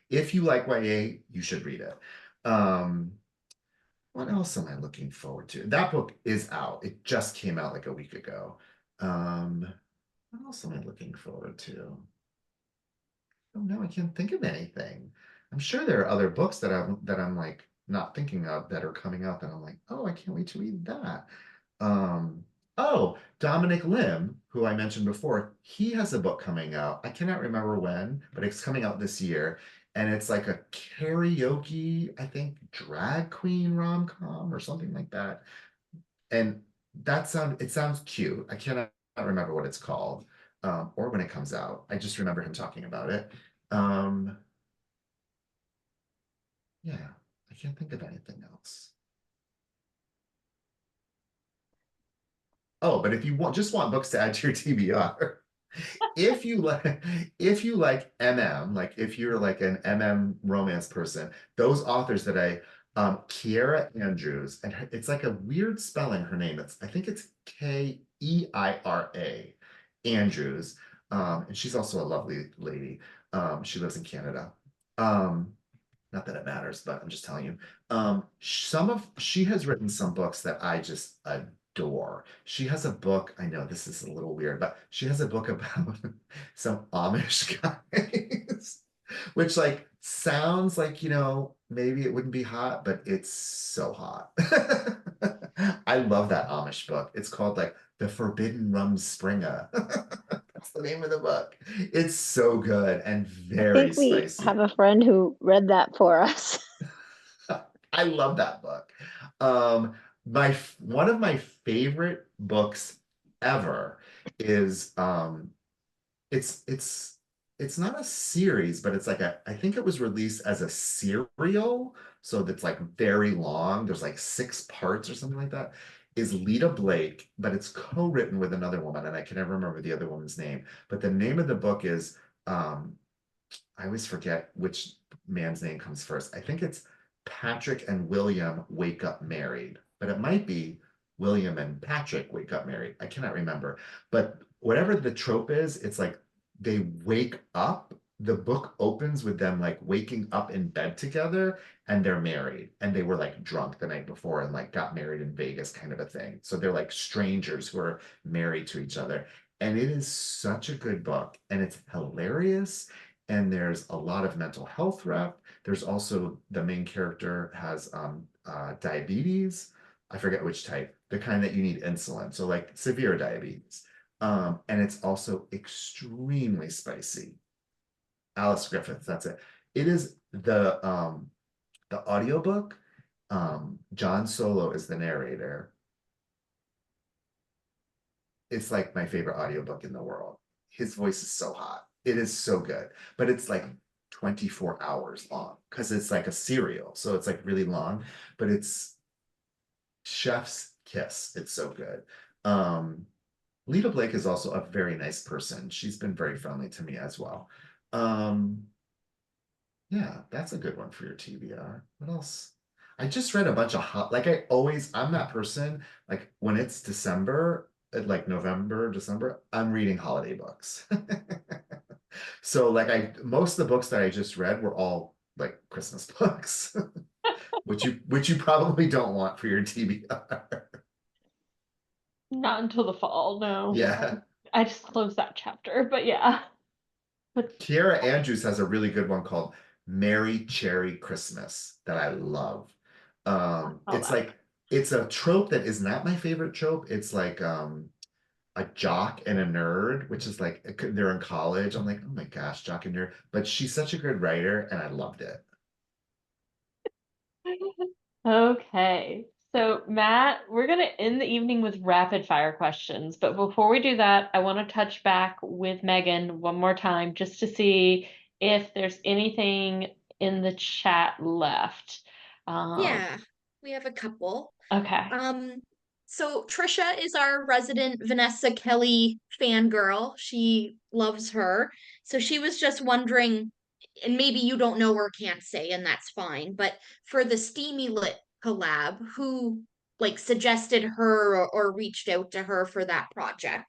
If you like YA, you should read it. What else am I looking forward to? That book is out. It just came out like a week ago. What else am I looking forward to? Oh no, I can't think of anything. I'm sure there are other books that I'm like not thinking of that are coming up, and I'm like, oh, I can't wait to read that. Oh, Dominic Lim, who I mentioned before, he has a book coming out. I cannot remember when, but it's coming out this year. And it's like a karaoke, I think, drag queen rom-com or something like that. And it sounds cute. I cannot remember what it's called, or when it comes out. I just remember him talking about it. Um, yeah, I can't think of anything else. Oh, but if you just want books to add to your TBR, if you like MM, like if you're like an MM romance person, those authors that Kiera Andrews, and it's like a weird spelling, her name. I think it's Keira Andrews. And she's also a lovely lady. She lives in Canada. Not that it matters, but I'm just telling you. She has written some books that I just adore. She has a book, I know this is a little weird, but she has a book about some Amish guys, which like sounds like, maybe it wouldn't be hot, but it's so hot. I love that Amish book. It's called like The Forbidden Rumspringa. That's the name of the book. It's so good and I very think we have spicy. a friend who read that for us. I love that book. One of my favorite books ever is it's not a series, but it's like I think it was released as a serial, so that's like very long. There's like 6 parts or something like that. Is Lita Blake, but it's co-written with another woman, and I can never remember the other woman's name. But the name of the book is I always forget which man's name comes first. I think it's Patrick and William Wake Up Married, but it might be William and Patrick Wake Up Married. I cannot remember. But whatever the trope is, it's like they wake up. The book opens with them like waking up in bed together and they're married. And they were like drunk the night before and like got married in Vegas, kind of a thing. So they're like strangers who are married to each other. And it is such a good book and it's hilarious and there's a lot of mental health rep. There's also the main character has diabetes. I forget which type, the kind that you need insulin, so like severe diabetes. And it's also extremely spicy. Alice Griffith, that's it. It is the audiobook. John Solo is the narrator. It's like my favorite audiobook in the world. His voice is so hot. It is so good, but it's like 24 hours long because it's like a serial. So it's like really long, but it's chef's kiss. It's so good. Lita Blake is also a very nice person. She's been very friendly to me as well. Yeah, that's a good one for your TBR. What else? I just read a bunch of like I'm that person, like when it's December, like November, December, I'm reading holiday books. So like most of the books that I just read were all like Christmas books, which you probably don't want for your TBR. Not until the fall, no. Yeah. I just closed that chapter, but yeah. But Kiera Andrews has a really good one called Merry Cherry Christmas that I love. It's like it's a trope that is not my favorite trope. It's like a jock and a nerd, which is like they're in college. I'm like, oh my gosh, jock and nerd. But she's such a good writer, and I loved it. okay. So, Matt, we're going to end the evening with rapid fire questions. But before we do that, I want to touch back with Megan one more time just to see if there's anything in the chat left. Yeah, we have a couple. Okay. So Trisha is our resident Vanessa Kelly fangirl. She loves her. So she was just wondering, and maybe you don't know or can't say, and that's fine, but for the Steamy Lit collab, who like suggested her or reached out to her for that project?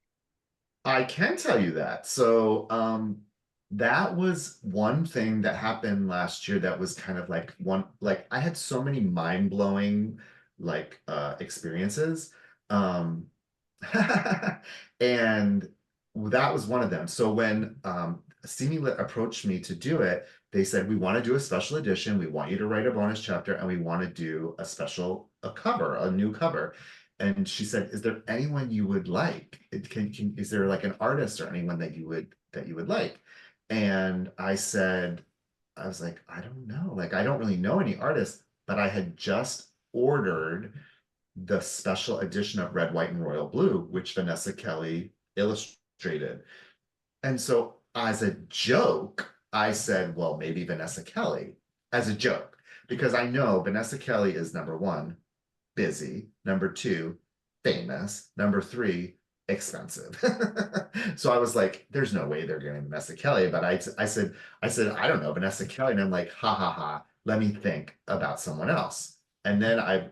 I can tell you that. So, that was one thing that happened last year that was kind of like I had so many mind-blowing like experiences. Um and that was one of them. So when Steamy Lit approached me to do it, they said, we want to do a special edition. We want you to write a bonus chapter and we want to do a cover, a new cover. And she said, is there anyone you would like? Is there like an artist or anyone that you would like? And I was like, I don't know. Like, I don't really know any artists, but I had just ordered the special edition of Red, White, and Royal Blue, which Vanessa Kelly illustrated. And so as a joke, I said, well, maybe Vanessa Kelly as a joke, because I know Vanessa Kelly is number one, busy, number two, famous, number three, expensive. So I was like, there's no way they're getting Vanessa Kelly. But I said, I don't know, Vanessa Kelly. And I'm like, ha ha ha, let me think about someone else. And then I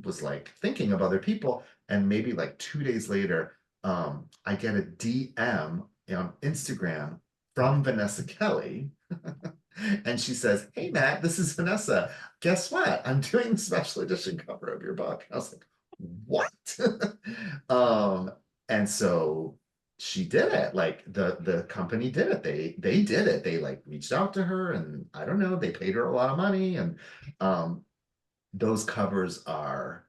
was like thinking of other people. And maybe like 2 days later, I get a DM on Instagram from Vanessa Kelly And she says, "Hey Matt, this is Vanessa. Guess what? I'm doing the special edition cover of your book." I was like, "What?" And so she did it. Like the company did it. They did it. They like reached out to her, and I don't know, they paid her a lot of money. And those covers are,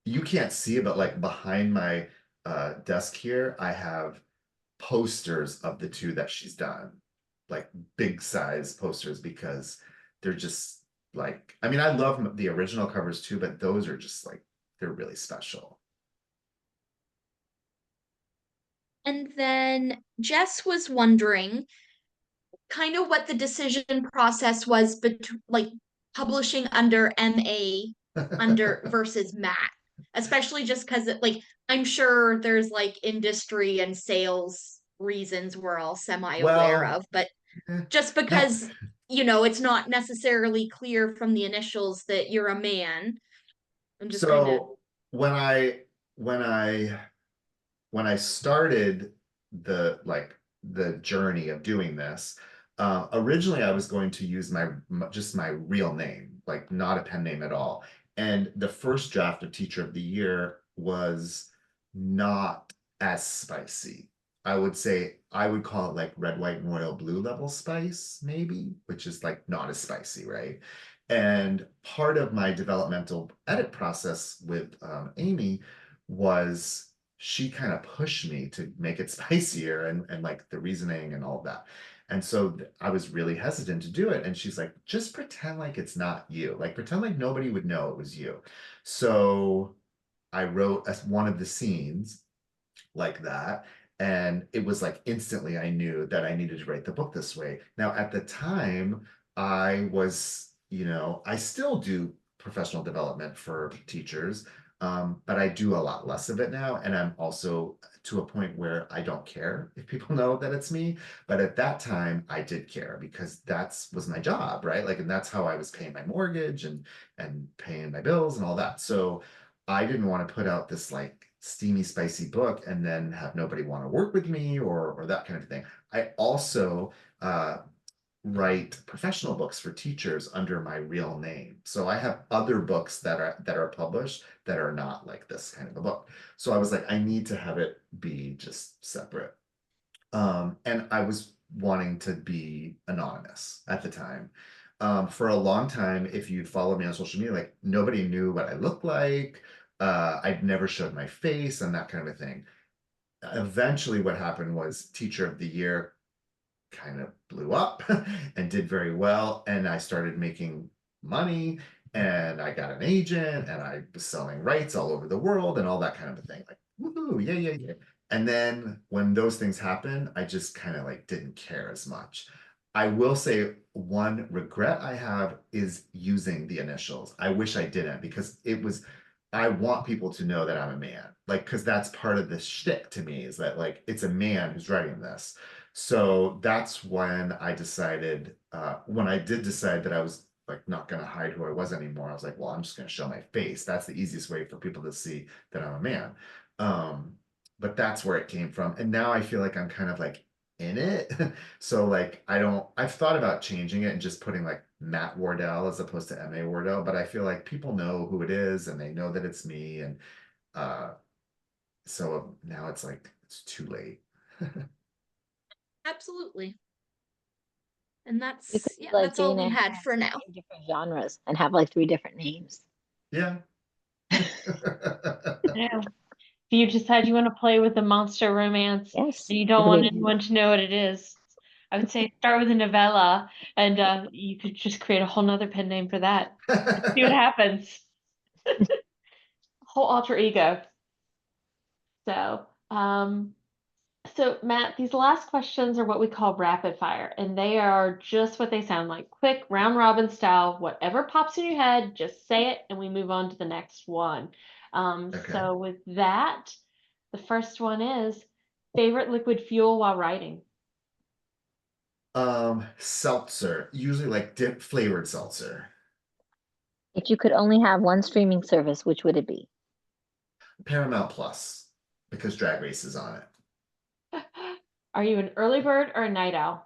you can't see it, but like behind my desk here, I have posters of the two that she's done, like big size posters, because they're just like, I mean, I love the original covers too, but those are just like, they're really special. And then Jess was wondering kind of what the decision process was like publishing under MA under versus Matt, especially just because like I'm sure there's like industry and sales reasons we're all semi-aware Well, of, but eh, just no. because it's not necessarily clear from the initials that you're a man. I'm just kind of So when I when I when I started the journey of doing this, originally I was going to use just my real name, like not a pen name at all. And the first draft of Teacher of the Year was not as spicy. I would say I would call it like red, white, and royal blue level spice, maybe, which is like not as spicy, right? And part of my developmental edit process with Amy was she kind of pushed me to make it spicier, and like the reasoning and all of that. And so I was really hesitant to do it. And she's like, just pretend like it's not you. Like pretend like nobody would know it was you. So I wrote as one of the scenes like that. And it was like instantly I knew that I needed to write the book this way. Now, at the time, I was, I still do professional development for teachers, but I do a lot less of it now. And I'm also to a point where I don't care if people know that it's me. But at that time, I did care because that's was my job, right? Like, and that's how I was paying my mortgage and paying my bills and all that. So I didn't want to put out this like steamy, spicy book and then have nobody want to work with me or that kind of thing. I also write professional books for teachers under my real name. So I have other books that are published that are not like this kind of a book. So I was like, I need to have it be just separate. And I was wanting to be anonymous at the time. For a long time, if you follow me on social media, like nobody knew what I looked like. I'd never showed my face and that kind of a thing. Eventually, what happened was Teacher of the Year kind of blew up and did very well. And I started making money and I got an agent and I was selling rights all over the world and all that kind of a thing. Like, woohoo, yeah, yeah, yeah. And then when those things happened, I just kind of like didn't care as much. I will say one regret I have is using the initials. I wish I didn't because I want people to know that I'm a man. Like, because that's part of the shtick to me is that like it's a man who's writing this. So that's when I decided, when I did decide that I was like not going to hide who I was anymore, I was like, well, I'm just going to show my face. That's the easiest way for people to see that I'm a man. Um, but that's where it came from. And now I feel like I'm kind of like in it. So like I've thought about changing it and just putting like Matt Wardell as opposed to M.A. Wardell, but I feel like people know who it is and they know that it's me. And uh, so now it's like it's too late. absolutely. And You could that's do yeah, like that's all Jane we Eyre had and for now. in different genres and have like 3 different names. Yeah. Yeah. If you decide you want to play with the monster romance Yes. and you don't It'll want be anyone to know what it is, I would say start with a novella and you could just create a whole nother pen name for that. See what happens. Whole alter ego. So, so Matt, these last questions are what we call rapid fire, and they are just what they sound like. Quick, round robin style, whatever pops in your head, just say it and we move on to the next one. Okay. So with that, the first one is favorite liquid fuel while writing. Seltzer, usually like dip flavored seltzer. If you could only have one streaming service, which would it be? Paramount Plus, because Drag Race is on it. Are you an early bird or a night owl?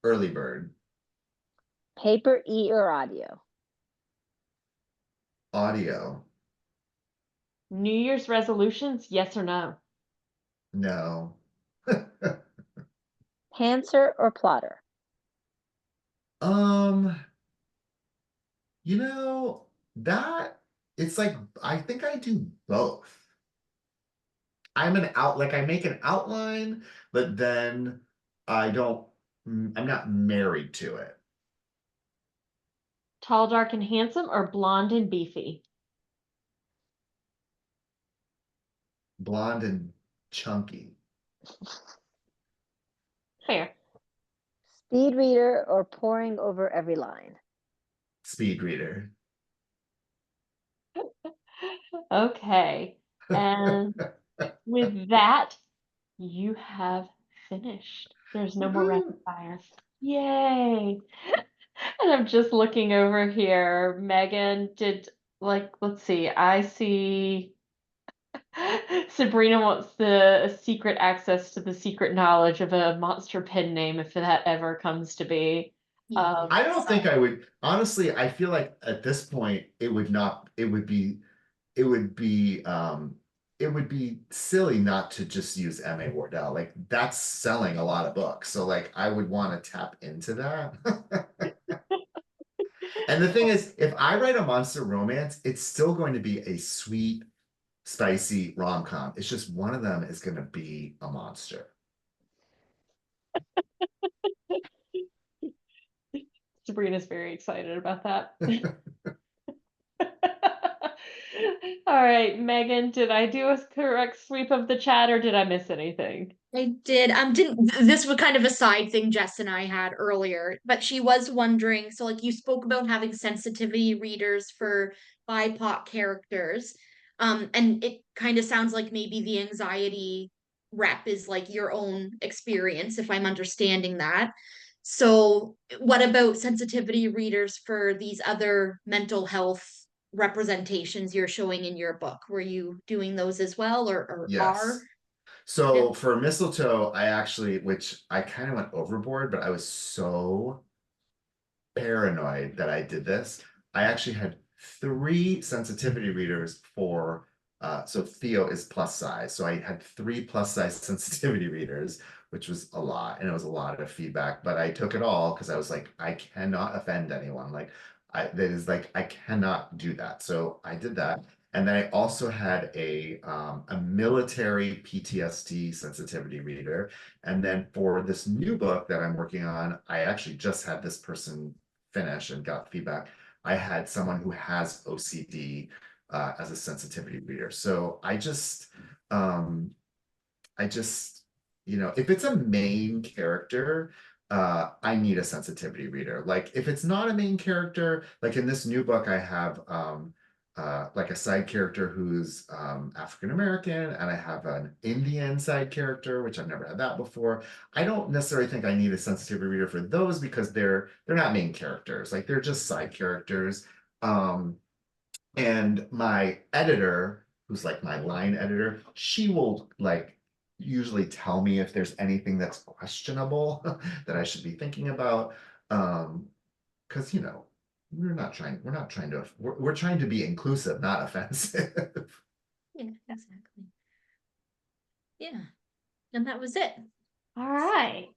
Early bird. Paper, e, or audio? Audio. New Year's resolutions, yes or no? No. Pantser or plotter? Um, you know, that it's like I think I do both. I make an outline, but then I don't I'm not married to it. Tall, dark, and handsome, or blonde and beefy? Blonde and chunky. Fair. Speed reader or poring over every line? Speed reader. Okay. And with that, you have finished. There's no more rapid Woohoo. fire. Yay. And I'm just looking over here. Megan did let's see. I see Sabrina wants the secret access to the secret knowledge of a monster pen name if that ever comes to be. I don't think I would. Honestly, I feel like at this point it would not, it would be it would be silly not to just use M.A. Wardell. Like that's selling a lot of books. So like I would want to tap into that. And the thing is, if I write a monster romance, it's still going to be a sweet, spicy rom-com. It's just one of them is going to be a monster. Sabrina's very excited about that. All right, Megan, did I do a correct sweep of the chat or did I miss anything? I did. Didn't this was kind of a side thing Jess and I had earlier, but she was wondering. So, like, you spoke about having sensitivity readers for BIPOC characters, and it kind of sounds like maybe the anxiety rep is like your own experience, if I'm understanding that. So, what about sensitivity readers for these other mental health representations you're showing in your book? Were you doing those as well, or are? Yes. So for mistletoe, I actually, which I kind of went overboard, but I was so paranoid that I did this. I actually had 3 sensitivity readers for so Theo is plus size. So I had 3 plus size sensitivity readers, which was a lot, and it was a lot of feedback, but I took it all because I was like, I cannot offend anyone. Like that is like I cannot do that. So I did that. And then I also had a military PTSD sensitivity reader. And then for this new book that I'm working on, I actually just had this person finish and got feedback. I had someone who has OCD as a sensitivity reader. So I just, if it's a main character, I need a sensitivity reader. Like if it's not a main character, like in this new book, I have like a side character who's African American, and I have an Indian side character, which I've never had that before. I don't necessarily think I need a sensitivity reader for those because they're not main characters, like they're just side characters. And my editor, who's like my line editor, she will like usually tell me if there's anything that's questionable that I should be thinking about. Because we're trying to be inclusive, not offensive. Yeah, exactly. Yeah. And that was it. All right.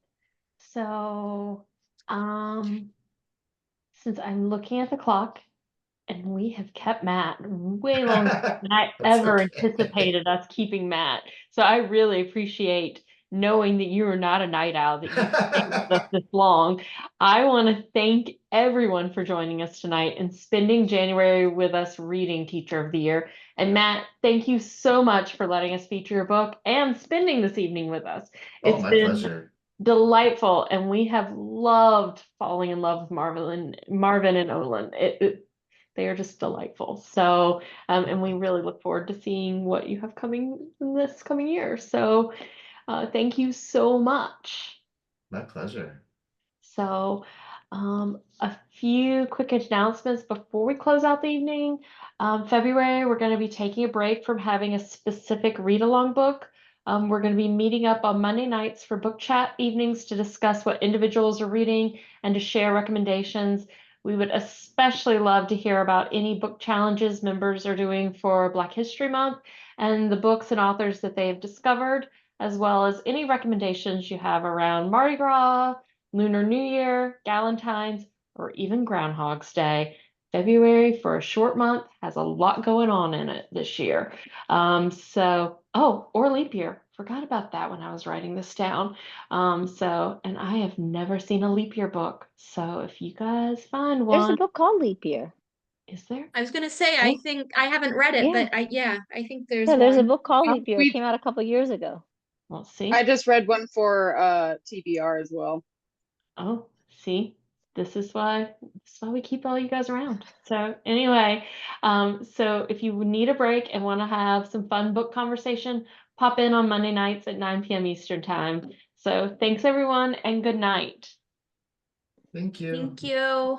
So, since I'm looking at the clock and we have kept Matt way longer than I That's ever okay. anticipated us keeping Matt. So I really appreciate knowing that you are not a night owl, that you stayed with us this long. I want to thank everyone for joining us tonight and spending January with us reading Teacher of the Year. And Matt, thank you so much for letting us feature your book and spending this evening with us. Oh, It's my been pleasure. delightful, and we have loved falling in love with Marvin and Olin. They are just delightful. So, and we really look forward to seeing what you have coming in this coming year. So, thank you so much. My pleasure. So, a few quick announcements before we close out the evening. February, we're going to be taking a break from having a specific read along book. We're going to be meeting up on Monday nights for book chat evenings to discuss what individuals are reading and to share recommendations. We would especially love to hear about any book challenges members are doing for Black History Month and the books and authors that they have discovered, as well as any recommendations you have around Mardi Gras, Lunar New Year, Galentine's, or even Groundhog's Day. February, for a short month, has a lot going on in it this year. Or leap year. Forgot about that when I was writing this down. And I have never seen a leap year book. So if you guys find There's a one, book called Leap Year. is there? I was gonna say, I Oh. think I haven't read it, Yeah. but I think there's Yeah, there's a one. book called Oh, Leap Year. It came out a couple years ago. We'll see. I just read one for TBR as well. Oh, see, this is why we keep all you guys around. So anyway, so if you need a break and want to have some fun book conversation, pop in on Monday nights at 9 p.m. Eastern time. So thanks everyone and good night. Thank you. Thank you.